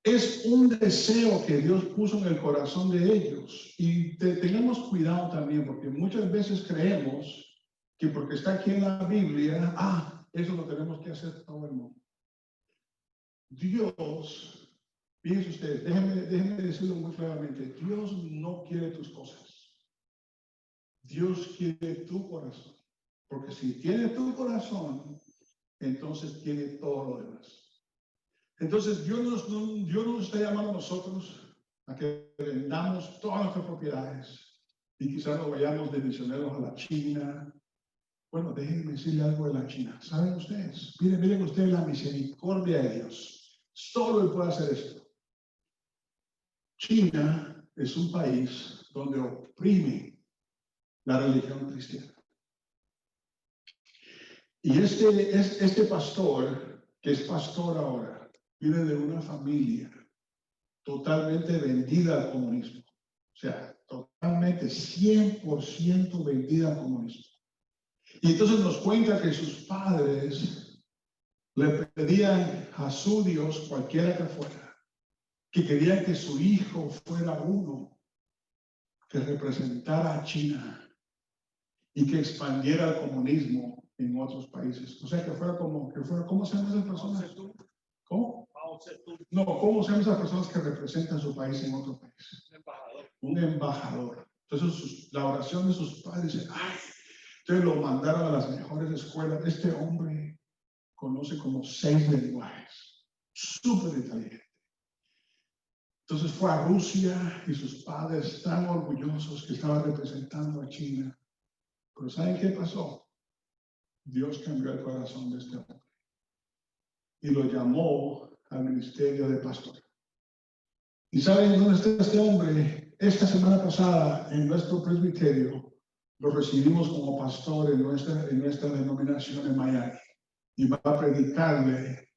Es un deseo que Dios puso en el corazón de ellos. Y tengamos cuidado también, porque muchas veces creemos que porque está aquí en la Biblia, eso lo tenemos que hacer todo el mundo. Dios, fíjense ustedes, déjenme decirlo muy claramente, Dios no quiere tus cosas. Dios quiere tu corazón. Porque si tiene tu corazón, entonces tiene todo lo demás. Entonces, Dios nos está llamando a nosotros a que vendamos todas nuestras propiedades y quizás nos vayamos de misioneros a la China. Bueno, déjenme decirle algo de la China. ¿Saben ustedes? Miren ustedes la misericordia de Dios. Solo Él puede hacer esto. China es un país donde oprime la religión cristiana. Y este pastor, que es pastor ahora, viene de una familia totalmente vendida al comunismo. O sea, totalmente 100% vendida al comunismo. Y entonces nos cuenta que sus padres le pedían a su Dios, cualquiera que fuera, que querían que su hijo fuera uno que representara a China y que expandiera el comunismo en otros países. O sea, que fuera ¿cómo se llaman esas personas? ¿Cómo? No, ¿cómo se llaman esas personas que representan su país en otro país? Un embajador. Entonces, la oración de sus padres dice, entonces lo mandaron a las mejores escuelas. Este hombre conoce como 6 lenguajes. Súper inteligente. Entonces fue a Rusia y sus padres tan orgullosos que estaban representando a China. Pero ¿saben qué pasó? Dios cambió el corazón de este hombre y lo llamó al ministerio de pastor. ¿Y saben dónde está este hombre? Esta semana pasada en nuestro presbiterio lo recibimos como pastor en nuestra denominación en Miami y va a predicarle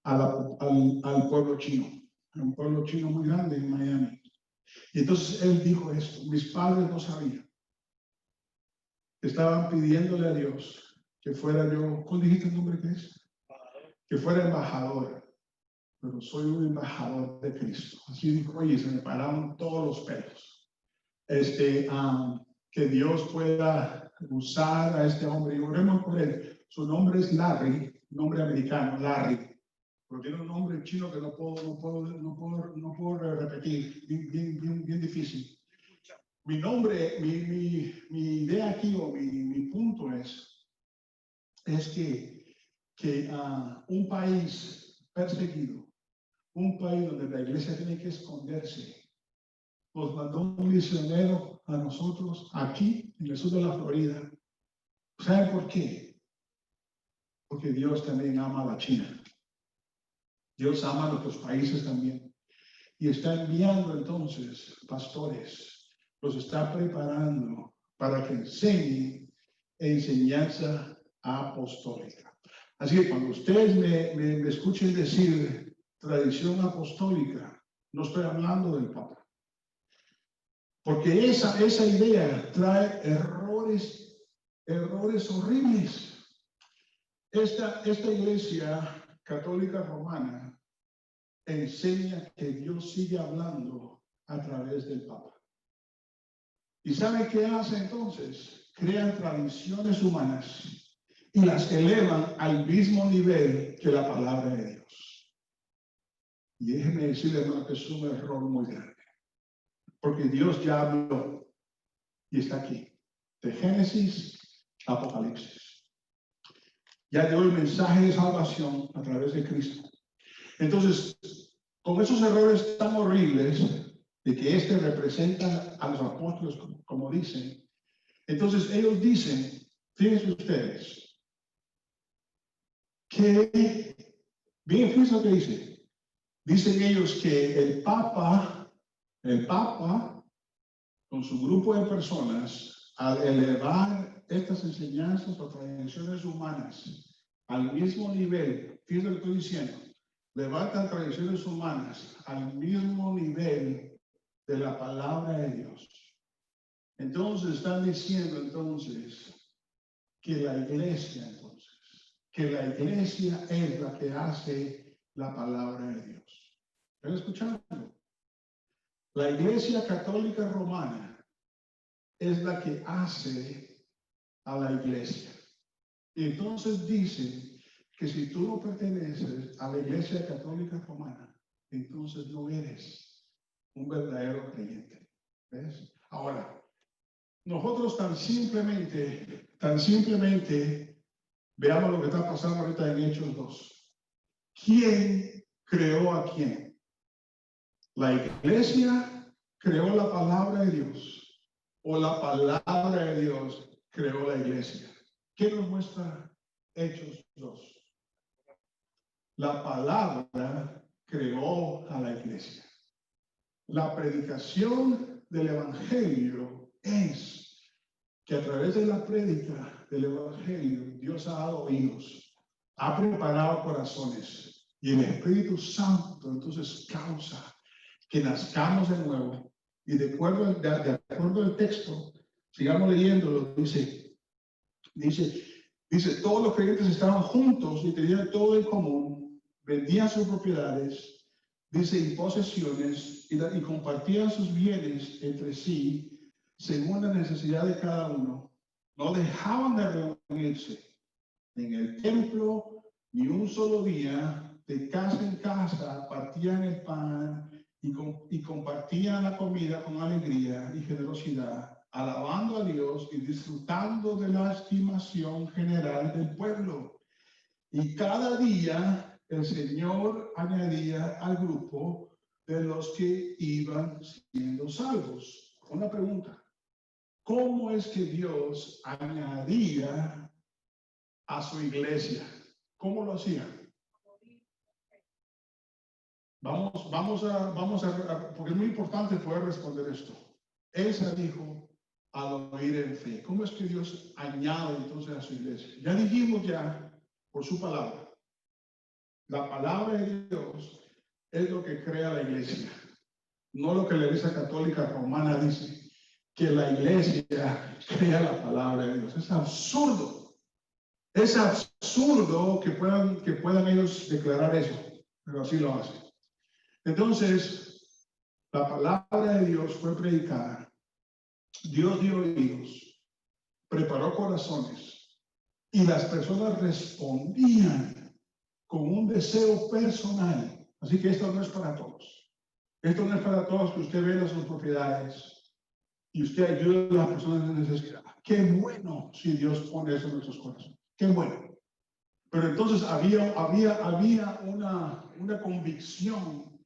al pueblo chino, un pueblo chino muy grande en Miami. Y entonces él dijo esto: mis padres no sabían, estaban pidiéndole a Dios que fuera yo, ¿cuál dijiste el nombre que es? Que fuera embajador, pero soy un embajador de Cristo. Así dijo, oye, se me pararon todos los pelos. Que Dios pueda usar a este hombre, y oremos por él. Su nombre es Larry, nombre americano, Larry, pero tiene un nombre chino que no puedo repetir, bien difícil. Mi nombre, mi idea aquí, o mi punto es que un país perseguido, un país donde la iglesia tiene que esconderse, nos mandó un misionero a nosotros aquí en el sur de la Florida. ¿Saben por qué? Porque Dios también ama a la China. Dios ama a nuestros países también. Y está enviando entonces pastores, los está preparando para que enseñen enseñanza apostólica. Así que cuando ustedes me escuchen decir tradición apostólica, no estoy hablando del Papa. Porque esa idea trae errores horribles. Esta iglesia católica romana enseña que Dios sigue hablando a través del Papa. ¿Y sabe qué hace entonces? Crean tradiciones humanas y las elevan al mismo nivel que la palabra de Dios. Y déjeme decirle, hermano, que es un error muy grande. Porque Dios ya habló y está aquí. De Génesis a Apocalipsis. Ya dio el mensaje de salvación a través de Cristo. Entonces, con esos errores tan horribles de que representa a los apóstoles, como dicen, entonces ellos dicen, fíjense ustedes, que, bien, fíjense lo que dice. Dicen ellos que el Papa, con su grupo de personas, al elevar estas enseñanzas o tradiciones humanas al mismo nivel, fíjense lo que estoy diciendo, levantan tradiciones humanas al mismo nivel de la palabra de Dios. Entonces están diciendo entonces que la iglesia es la que hace la palabra de Dios. ¿Están escuchando? La iglesia católica romana es la que hace a la iglesia. Y entonces dicen que si tú no perteneces a la iglesia católica romana, entonces no eres un verdadero creyente. ¿Ves? Ahora, nosotros tan simplemente, veamos lo que está pasando ahorita en Hechos 2. ¿Quién creó a quién? ¿La iglesia creó la palabra de Dios o la palabra de Dios creó la iglesia? ¿Qué nos muestra Hechos 2? La palabra creó a la iglesia. La predicación del evangelio es que a través de la prédica del evangelio Dios ha dado oídos, ha preparado corazones y el Espíritu Santo entonces causa que nazcamos de nuevo. Y de acuerdo al texto, sigamos leyéndolo, dice, todos los creyentes estaban juntos y tenían todo en común, vendían sus propiedades, dice, y posesiones, y compartían sus bienes entre sí, según la necesidad de cada uno. No dejaban de reunirse en el templo ni un solo día, de casa en casa, partían el pan y compartían la comida con alegría y generosidad, alabando a Dios y disfrutando de la estimación general del pueblo. Y cada día el Señor añadía al grupo de los que iban siendo salvos. Una pregunta: ¿cómo es que Dios añadía a su iglesia? ¿Cómo lo hacía? Vamos a, porque es muy importante poder responder esto. Elsa dijo al oír en fe. ¿Cómo es que Dios añade entonces a su iglesia? Ya dijimos por su palabra. La palabra de Dios es lo que crea la iglesia. No lo que la Iglesia Católica Romana dice, que la iglesia crea la palabra de Dios. Es absurdo. Es absurdo que puedan ellos declarar eso, pero así lo hacen. Entonces, la palabra de Dios fue predicada. Dios dio oídos, preparó corazones y las personas respondían con un deseo personal. Así que esto no es para todos. Esto no es para todos que usted venda sus propiedades y usted ayude a las personas en necesidad. Qué bueno si Dios pone eso en nuestros corazones. Qué bueno. Pero entonces había una convicción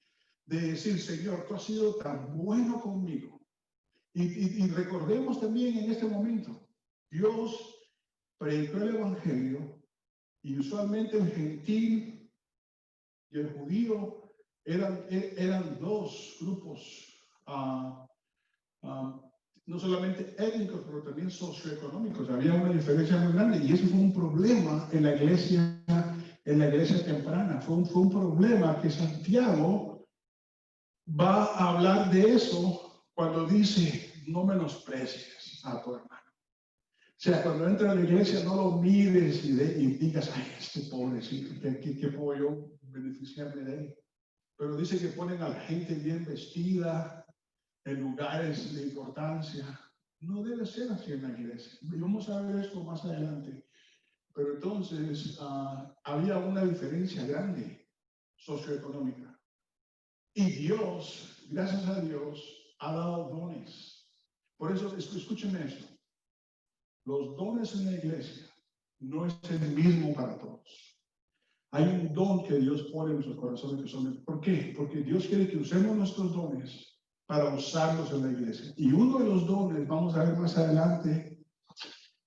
de decir, Señor, tú has sido tan bueno conmigo. Y recordemos también en este momento, Dios predicó el Evangelio y usualmente el gentil y el judío eran dos grupos, no solamente étnicos, pero también socioeconómicos. Había una diferencia muy grande y eso fue un problema en la iglesia temprana. Fue un problema que Santiago va a hablar de eso cuando dice, no menosprecies a tu hermano. O sea, cuando entra a la iglesia no lo mires y digas, ay, este pobrecito, ¿qué puedo yo beneficiarme de él? Pero dice que ponen a la gente bien vestida en lugares de importancia. No debe ser así en la iglesia. Y vamos a ver esto más adelante. Pero entonces había una diferencia grande socioeconómica. Y Dios, gracias a Dios, ha dado dones. Por eso, escúchenme esto. Los dones en la iglesia no es el mismo para todos. Hay un don que Dios pone en nuestros corazones. ¿Por qué? Porque Dios quiere que usemos nuestros dones para usarlos en la iglesia. Y uno de los dones, vamos a ver más adelante,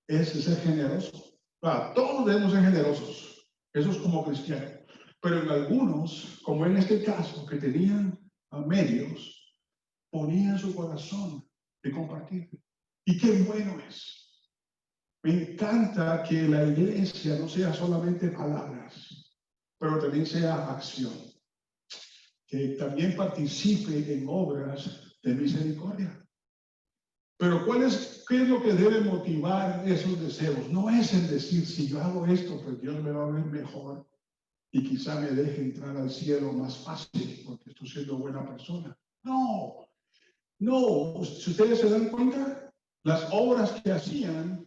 es ser generoso. Todos debemos ser generosos. Eso es como cristiano. Pero en algunos, como en este caso, que tenían medios, ponían su corazón de compartir. Y qué bueno es. Me encanta que la iglesia no sea solamente palabras, pero también sea acción. Que también participe en obras de misericordia. Pero ¿qué es lo que debe motivar esos deseos? No es el decir, si yo hago esto, pues Dios me va a ver mejor y quizá me deje entrar al cielo más fácil porque estoy siendo buena persona. No. Si ustedes se dan cuenta, las obras que hacían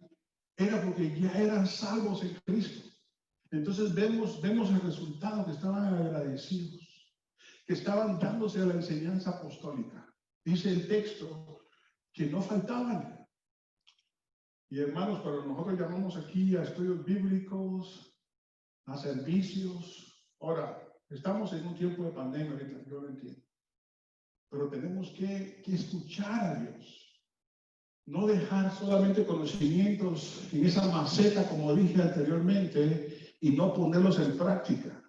era porque ya eran salvos en Cristo. Entonces vemos el resultado, que estaban agradecidos, que estaban dándose a la enseñanza apostólica. Dice el texto que no faltaban. Y hermanos, cuando nosotros llamamos aquí a estudios bíblicos, a servicios, ahora, estamos en un tiempo de pandemia ahorita, yo lo entiendo. Pero tenemos que escuchar a Dios. No dejar solamente conocimientos en esa maceta, como dije anteriormente, y no ponerlos en práctica.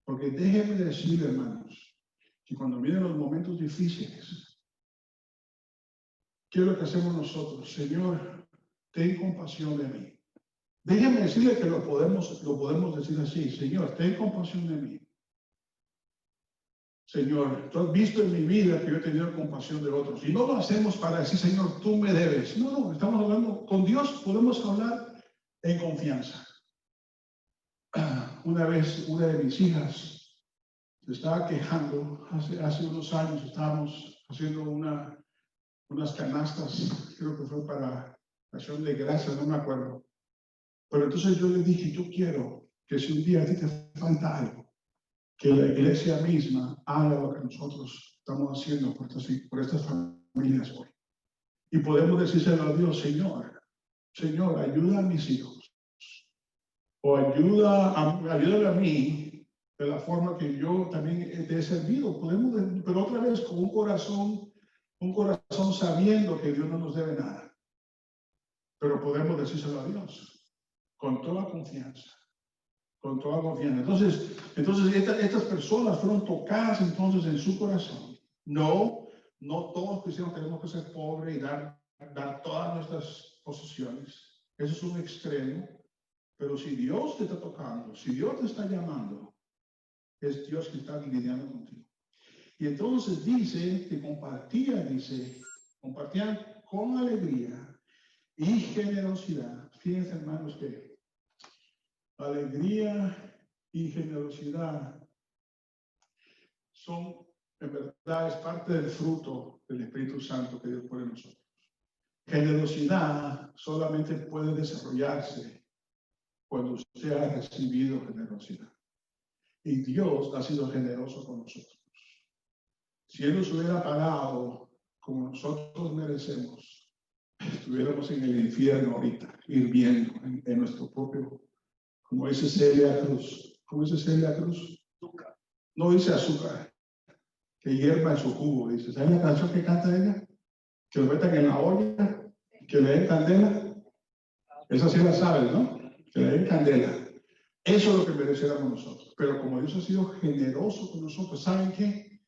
Porque déjenme decir, hermanos, que cuando vienen los momentos difíciles, ¿qué es lo que hacemos nosotros? Señor, ten compasión de mí. Déjenme decirle que lo podemos decir así. Señor, ten compasión de mí. Señor, tú has visto en mi vida que yo he tenido compasión de otros. Y no lo hacemos para decir, Señor, tú me debes. No, estamos hablando, con Dios podemos hablar en confianza. Una vez, una de mis hijas se estaba quejando, hace unos años estábamos haciendo unas canastas, creo que fue para Acción de Gracias, no me acuerdo. Pero entonces yo le dije, yo quiero que si un día a ti te falta algo, que la iglesia misma haga lo que nosotros estamos haciendo por estas familias hoy. Y podemos decírselo a Dios, Señor, ayuda a mis hijos. O ayúdame a mí de la forma que yo también te he servido. Pero otra vez con un corazón sabiendo que Dios no nos debe nada. Pero podemos decírselo a Dios con toda confianza. Con toda confianza. Entonces estas personas fueron tocadas entonces en su corazón. No todos cristianos tenemos que ser pobres y dar dar todas nuestras posesiones. Eso es un extremo. Pero si Dios te está tocando, si Dios te está llamando, es Dios que está lidiando contigo. Y entonces dice que compartían con alegría y generosidad. Fíjense, hermanos, que alegría y generosidad son, en verdad, es parte del fruto del Espíritu Santo que Dios pone en nosotros. Generosidad solamente puede desarrollarse cuando usted ha recibido generosidad. Y Dios ha sido generoso con nosotros. Si Él nos hubiera pagado como nosotros merecemos, estuviéramos en el infierno ahorita, hirviendo en nuestro propio, como dice Celia Cruz. ¿Cómo dice Celia Cruz? Azúcar. No dice azúcar, que hierva en su jugo. Dice, ¿sabes la canción que canta ella? Que lo metan en la olla, que le den candela. Esa sí la sabes, ¿no? Que le den candela. Eso es lo que mereciéramos nosotros. Pero como Dios ha sido generoso con nosotros, ¿saben qué?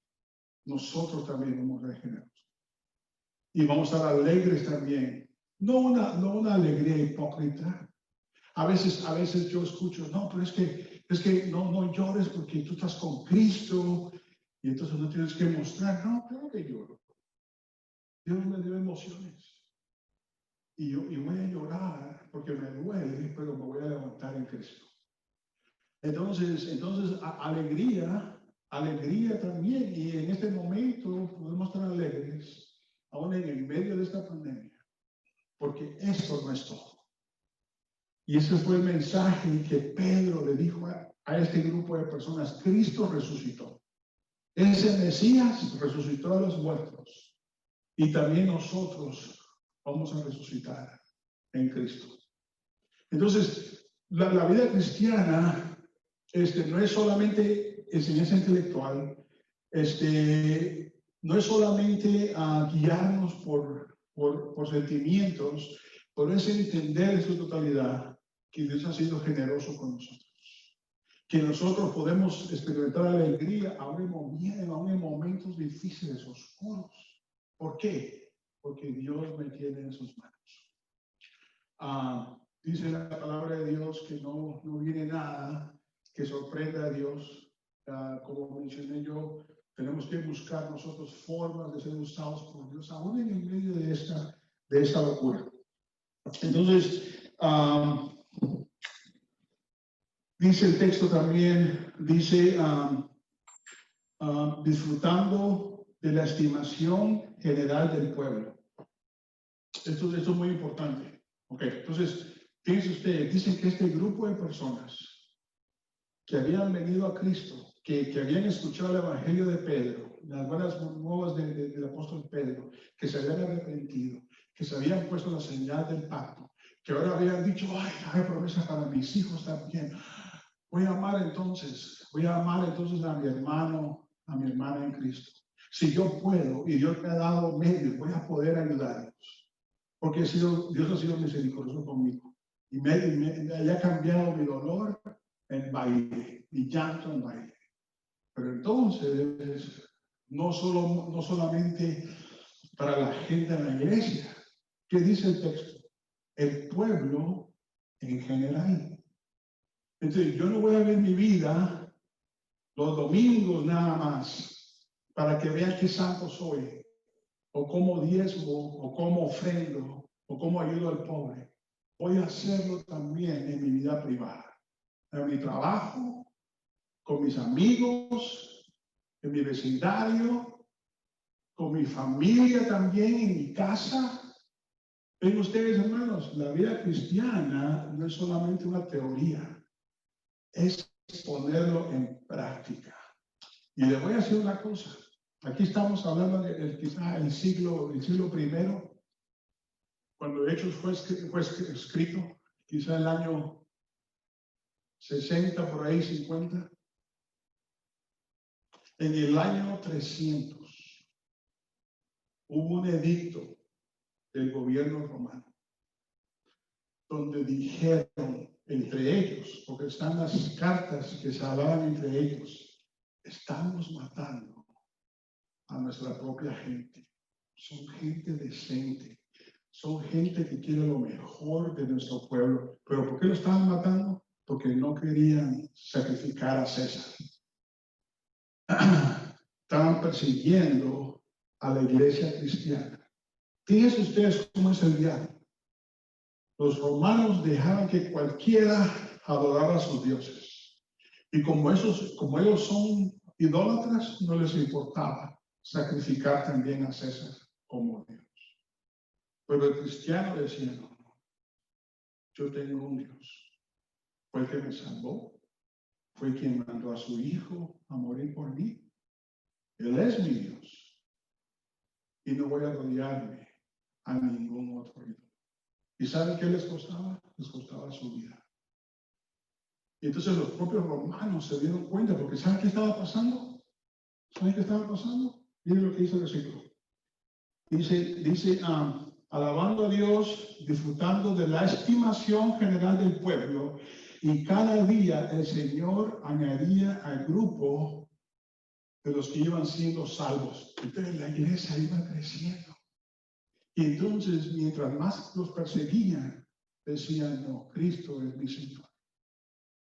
Nosotros también vamos a ser generosos. Y vamos a estar alegres también. No una alegría hipócrita. A veces yo escucho, no, pero es que no llores porque tú estás con Cristo y entonces no tienes que mostrar. No, claro que lloro. Dios me dio emociones. Y voy a llorar porque me duele, pero me voy a levantar en Cristo. Entonces alegría también. Y en este momento podemos estar alegres, aún en el medio de esta pandemia, porque esto no es todo. Y ese fue el mensaje que Pedro le dijo a este grupo de personas. Cristo resucitó. Ese Mesías resucitó a los muertos. Y también nosotros vamos a resucitar en Cristo. Entonces, la vida cristiana no es solamente enseñanza intelectual, no es solamente guiarnos por sentimientos, pero es entender en su totalidad que Dios ha sido generoso con nosotros, que nosotros podemos experimentar alegría aún en momentos difíciles, oscuros. ¿Por qué? Porque Dios me tiene en sus manos. Dice la palabra de Dios que no viene nada que sorprenda a Dios. Como mencioné yo, tenemos que buscar nosotros formas de ser usados por Dios, aún en el medio de esta locura. Entonces, dice el texto también, dice, disfrutando de la estimación general del pueblo. Esto es muy importante. Ok, entonces, fíjense ustedes, dicen que este grupo de personas que habían venido a Cristo, que habían escuchado el Evangelio de Pedro, las buenas nuevas del apóstol Pedro, que se habían arrepentido, que se habían puesto la señal del pacto, que ahora habían dicho, ay, hay promesa para mis hijos también. Voy a amar entonces a mi hermano, a mi hermana en Cristo. Si yo puedo, y Dios me ha dado medios, voy a poder ayudarlos. Porque Dios ha sido misericordioso conmigo. Y me ha cambiado mi dolor en baile, mi llanto en baile. Pero entonces, no solamente para la gente de la iglesia. ¿Qué dice el texto? El pueblo en general. Entonces, yo no voy a ver mi vida los domingos nada más para que vean qué santo soy, o cómo diezmo, o cómo ofrendo, o cómo ayudo al pobre. Voy a hacerlo también en mi vida privada, en mi trabajo, con mis amigos, en mi vecindario, con mi familia también, en mi casa. Ven ustedes, hermanos, la vida cristiana no es solamente una teoría, es ponerlo en práctica. Y le voy a decir una cosa. Aquí estamos hablando de quizá el siglo I, cuando Hechos fue escrito, quizá el año 60, por ahí 50. En el año 300 hubo un edicto del gobierno romano donde dijeron entre ellos, porque están las cartas que se hablaban entre ellos, estamos matando a nuestra propia gente. Son gente decente, son gente que quiere lo mejor de nuestro pueblo. ¿Pero por qué lo estaban matando? Porque no querían sacrificar a César. Estaban persiguiendo a la iglesia cristiana. Fíjense ustedes cómo es el diablo. Los romanos dejaban que cualquiera adorara a sus dioses. Y como ellos son idólatras, no les importaba sacrificar también a César como Dios. Pero el cristiano decía, no, yo tengo un Dios. Fue el que me salvó. Fue quien mandó a su hijo a morir por mí. Él es mi Dios. Y no voy a rodearme a ningún otro ídolo. ¿Y saben qué les costaba? Les costaba su vida. Y entonces los propios romanos se dieron cuenta, porque ¿saben qué estaba pasando? ¿Saben qué estaba pasando? Miren lo que dice el versículo. Dice, alabando a Dios, disfrutando de la estimación general del pueblo, y cada día el Señor añadía al grupo de los que iban siendo salvos. Entonces la iglesia iba creciendo. Y entonces, mientras más los perseguían, decían, no, Cristo es mi Señor.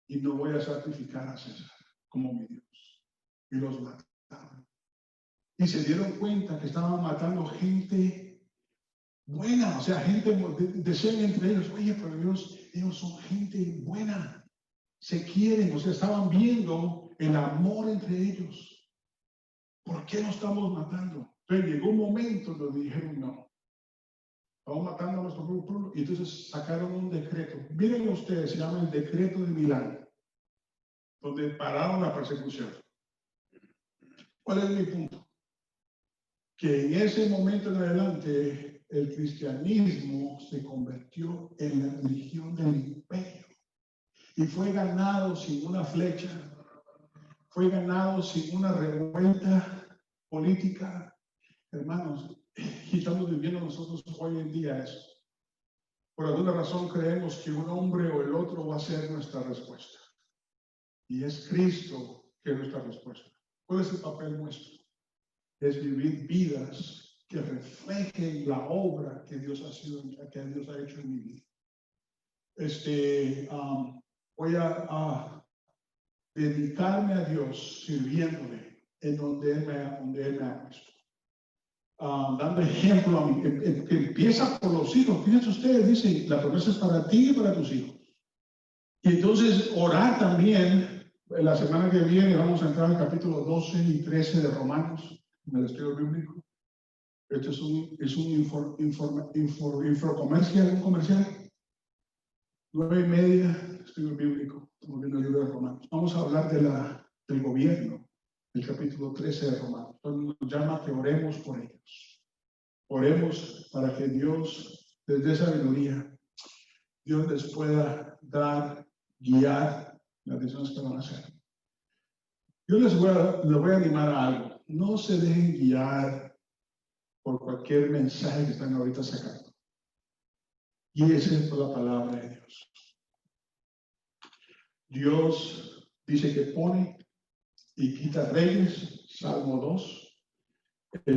Y no voy a sacrificar a César como mi Dios. Y los mataron. Y se dieron cuenta que estaban matando gente buena. O sea, gente, decían entre ellos, oye, pero ellos son gente buena. Se quieren, o sea, estaban viendo el amor entre ellos. ¿Por qué lo estamos matando? Entonces llegó un momento donde dijeron, no. Estamos matando a nuestro pueblo. Y entonces sacaron un decreto. Miren ustedes, se llama el decreto de Milán, donde pararon la persecución. ¿Cuál es mi punto? Que en ese momento en adelante el cristianismo se convirtió en la religión del imperio y fue ganado sin una flecha, fue ganado sin una revuelta política. Hermanos, y estamos viviendo nosotros hoy en día eso. Por alguna razón creemos que un hombre o el otro va a ser nuestra respuesta. Y es Cristo que es nuestra respuesta. ¿Cuál es el papel nuestro? Es vivir vidas que reflejen la obra que Dios ha hecho en mi vida. Voy a dedicarme a Dios sirviéndole en donde Él me ha puesto. Dando ejemplo a mí, que empieza por los hijos. Fíjense ustedes, dice, la promesa es para ti y para tus hijos. Y entonces orar también, la semana que viene vamos a entrar al capítulo 12 y 13 de Romanos, en el estudio bíblico. Esto es un infocomercial, un comercial. 9:30, estudio bíblico, estamos viendo el libro de Romanos. Vamos a hablar del gobierno, el capítulo 13 de Romanos. Entonces nos llama que oremos por ellos. Oremos para que Dios les dé sabiduría. Dios les pueda dar, guiar las decisiones que van a hacer. Yo les voy a animar a algo. No se dejen guiar por cualquier mensaje que están ahorita sacando. Guíense por la palabra de Dios. Dios dice que pone y quita reyes, Salmo 2. No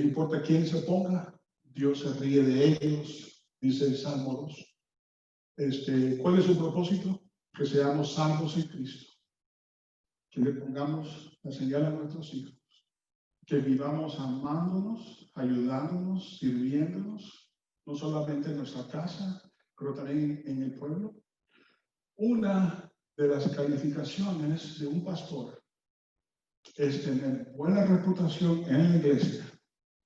importa quién se ponga, Dios se ríe de ellos, dice el Salmo 2. ¿Cuál es su propósito? Que seamos salvos en Cristo. Que le pongamos la señal a nuestros hijos. Que vivamos amándonos, ayudándonos, sirviéndonos, no solamente en nuestra casa, pero también en el pueblo. Una de las calificaciones de un pastor es tener buena reputación en la iglesia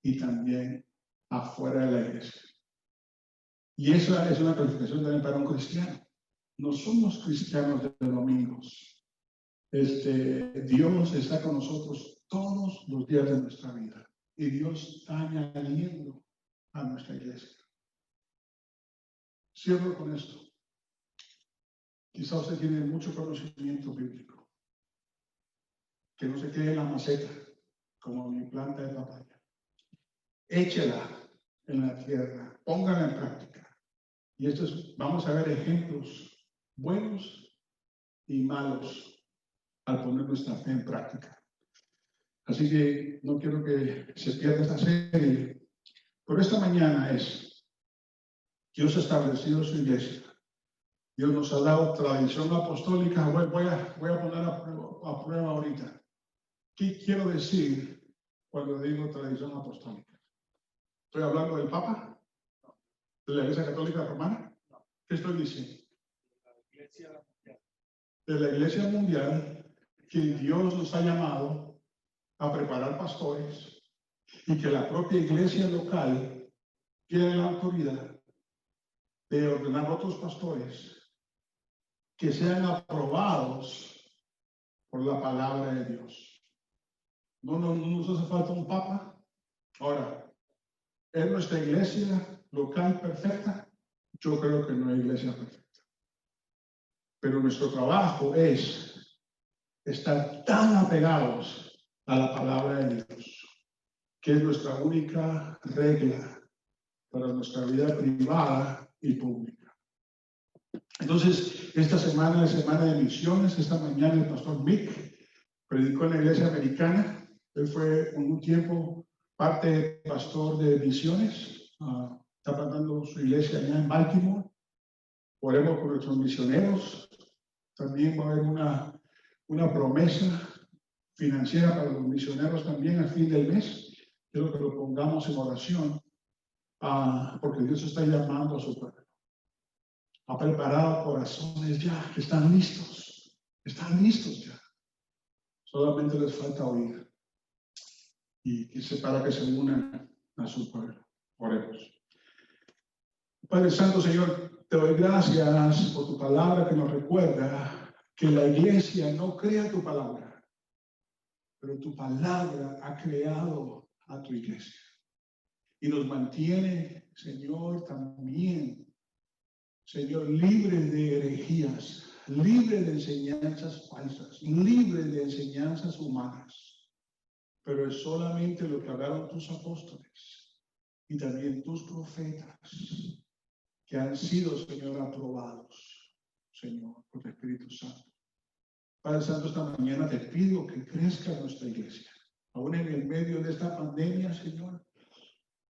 y también afuera de la iglesia. Y esa es una calificación también para un cristiano. No somos cristianos de domingos. Dios está con nosotros todos los días de nuestra vida. Y Dios está añadiendo a nuestra iglesia. Cierro con esto. Quizá usted tiene mucho conocimiento bíblico. Que no se quede en la maceta, como mi planta de papaya. Échela en la tierra, póngala en práctica. Y vamos a ver ejemplos buenos y malos al poner nuestra fe en práctica. Así que no quiero que se pierda esta serie, pero esta mañana es Dios ha establecido su iglesia. Dios nos ha dado tradición apostólica. Voy a poner a prueba ahorita. ¿Qué quiero decir cuando digo tradición apostólica? ¿Estoy hablando del Papa? ¿De la Iglesia Católica Romana? ¿Qué estoy diciendo? De la Iglesia Mundial, que Dios nos ha llamado a preparar pastores y que la propia iglesia local tiene la autoridad de ordenar otros pastores que sean aprobados por la palabra de Dios. No nos hace falta un papa. Ahora, ¿es nuestra iglesia local perfecta? Yo creo que no hay iglesia perfecta. Pero nuestro trabajo es estar tan apegados a la palabra de Dios, que es nuestra única regla para nuestra vida privada y pública. Entonces, esta semana es semana de misiones. Esta mañana el pastor Mick predicó en la iglesia americana. Él fue un tiempo parte pastor de misiones. Está plantando su iglesia allá en Baltimore. Oremos por nuestros misioneros. También va a haber una promesa financiera para los misioneros también al fin del mes. Quiero que lo pongamos en oración, porque Dios está llamando a su pueblo. Ha preparado corazones ya que están listos ya. Solamente les falta oír y para que se unan a su pueblo. Oremos. Padre Santo, Señor, te doy gracias por tu palabra que nos recuerda que la iglesia no crea tu palabra, pero tu palabra ha creado a tu iglesia y nos mantiene, Señor, también, Señor, libre de herejías, libre de enseñanzas falsas, libre de enseñanzas humanas. Pero es solamente lo que hablaron tus apóstoles y también tus profetas, que han sido, Señor, aprobados, Señor, por el Espíritu Santo. Padre Santo, esta mañana te pido que crezca nuestra iglesia, aún en el medio de esta pandemia, Señor.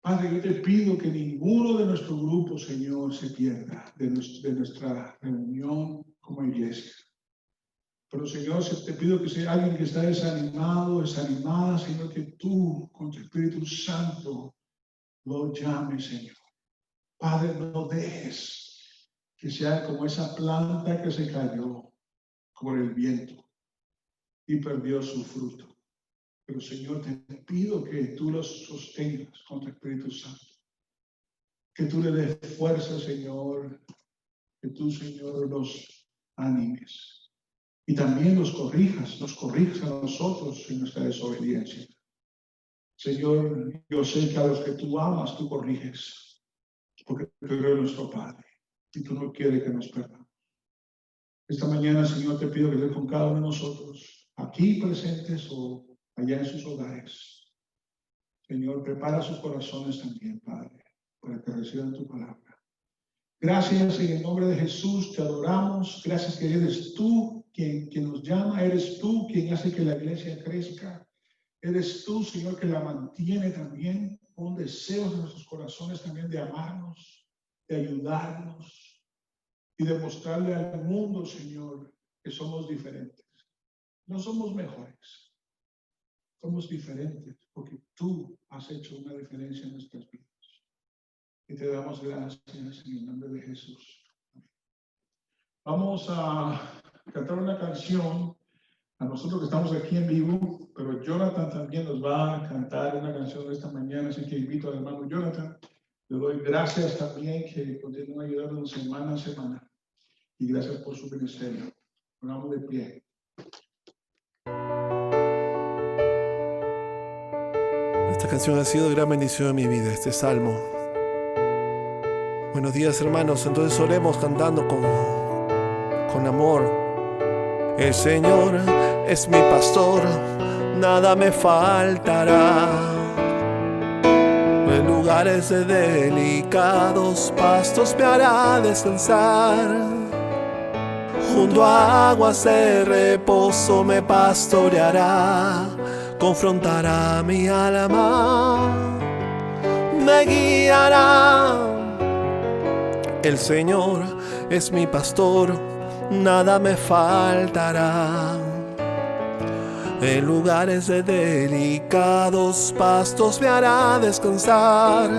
Padre, yo te pido que ninguno de nuestro grupo, Señor, se pierda de nuestra reunión como iglesia. Pero, Señor, te pido que sea alguien que está desanimado, desanimada, Señor, que tú, con tu Espíritu Santo, lo llames, Señor. Padre, no dejes que sea como esa planta que se cayó por el viento y perdió su fruto. Pero, Señor, te pido que tú los sostengas con tu Espíritu Santo. Que tú le des fuerza, Señor. Que tú, Señor, los animes. Y también los corrijas a nosotros en nuestra desobediencia. Señor, yo sé que a los que tú amas, tú corriges. Porque tú eres nuestro Padre. Y tú no quieres que nos perdamos. Esta mañana, Señor, te pido que estés con cada uno de nosotros, aquí presentes o allá en sus hogares. Señor, prepara sus corazones también, Padre, para que reciban tu palabra. Gracias en el nombre de Jesús, te adoramos. Gracias que eres tú quien nos llama, eres tú quien hace que la iglesia crezca. Eres tú, Señor, que la mantiene también con deseos en nuestros corazones también de amarnos, de ayudarnos y de mostrarle al mundo, Señor, que somos diferentes. No somos mejores. Somos diferentes porque tú has hecho una diferencia en nuestras vidas. Y te damos gracias en el nombre de Jesús. Vamos a cantar una canción a nosotros que estamos aquí en vivo, pero Jonathan también nos va a cantar una canción esta mañana, así que invito al hermano Jonathan. Le doy gracias también que continúa ayudándonos semana a semana. Y gracias por su ministerio. Ponamos de pie. Esta canción ha sido de gran bendición en mi vida, este salmo. Buenos días, hermanos. Entonces oremos cantando con amor. El Señor es mi pastor, nada me faltará. En lugares de delicados pastos me hará descansar. Junto a aguas de reposo me pastoreará. Confrontará mi alma, me guiará El Señor es mi pastor, nada me faltará. En lugares de delicados pastos me hará descansar.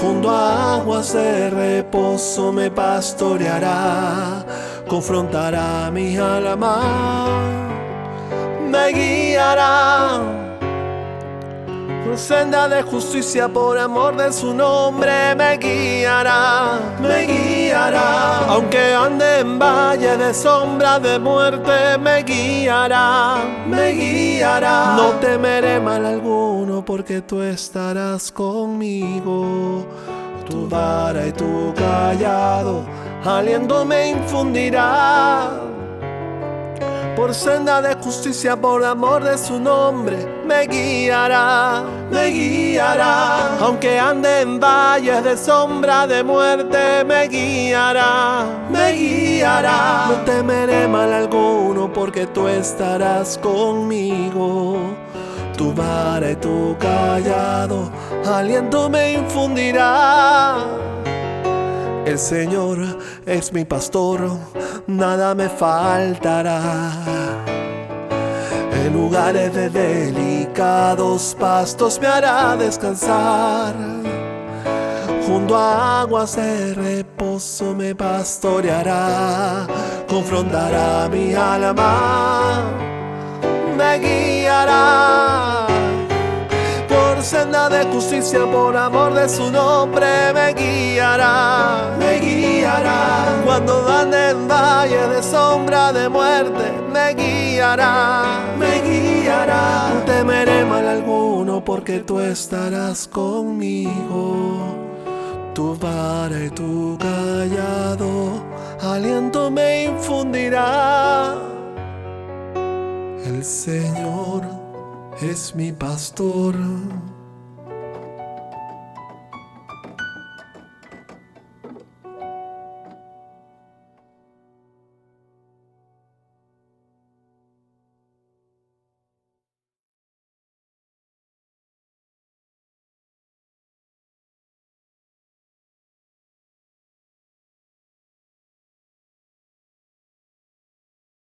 Junto a aguas de reposo me pastoreará. Confrontará mi alma, me guiará por senda de justicia, por amor de su nombre me guiará, me guiará. Aunque ande en valle de sombra de muerte, me guiará, me guiará. No temeré mal alguno, porque tú estarás conmigo. Tu vara y tu callado aliento me infundirá. Por senda de justicia, por amor de su nombre, me guiará, me guiará. Aunque ande en valles de sombra de muerte, me guiará, me guiará. No temeré mal alguno, porque tú estarás conmigo. Tu vara y tu callado aliento me infundirá. El Señor es mi pastor, nada me faltará. En lugares de delicados pastos me hará descansar. Junto a aguas de reposo me pastoreará. Confrontará mi alma, me guiará. Por senda de justicia, por amor de su nombre me guiará, me guiará. Cuando ande en valle de sombra de muerte, me guiará, me guiará. No temeré mal alguno, porque tú estarás conmigo. Tu vara y tu callado aliento me infundirá. El Señor es mi pastor,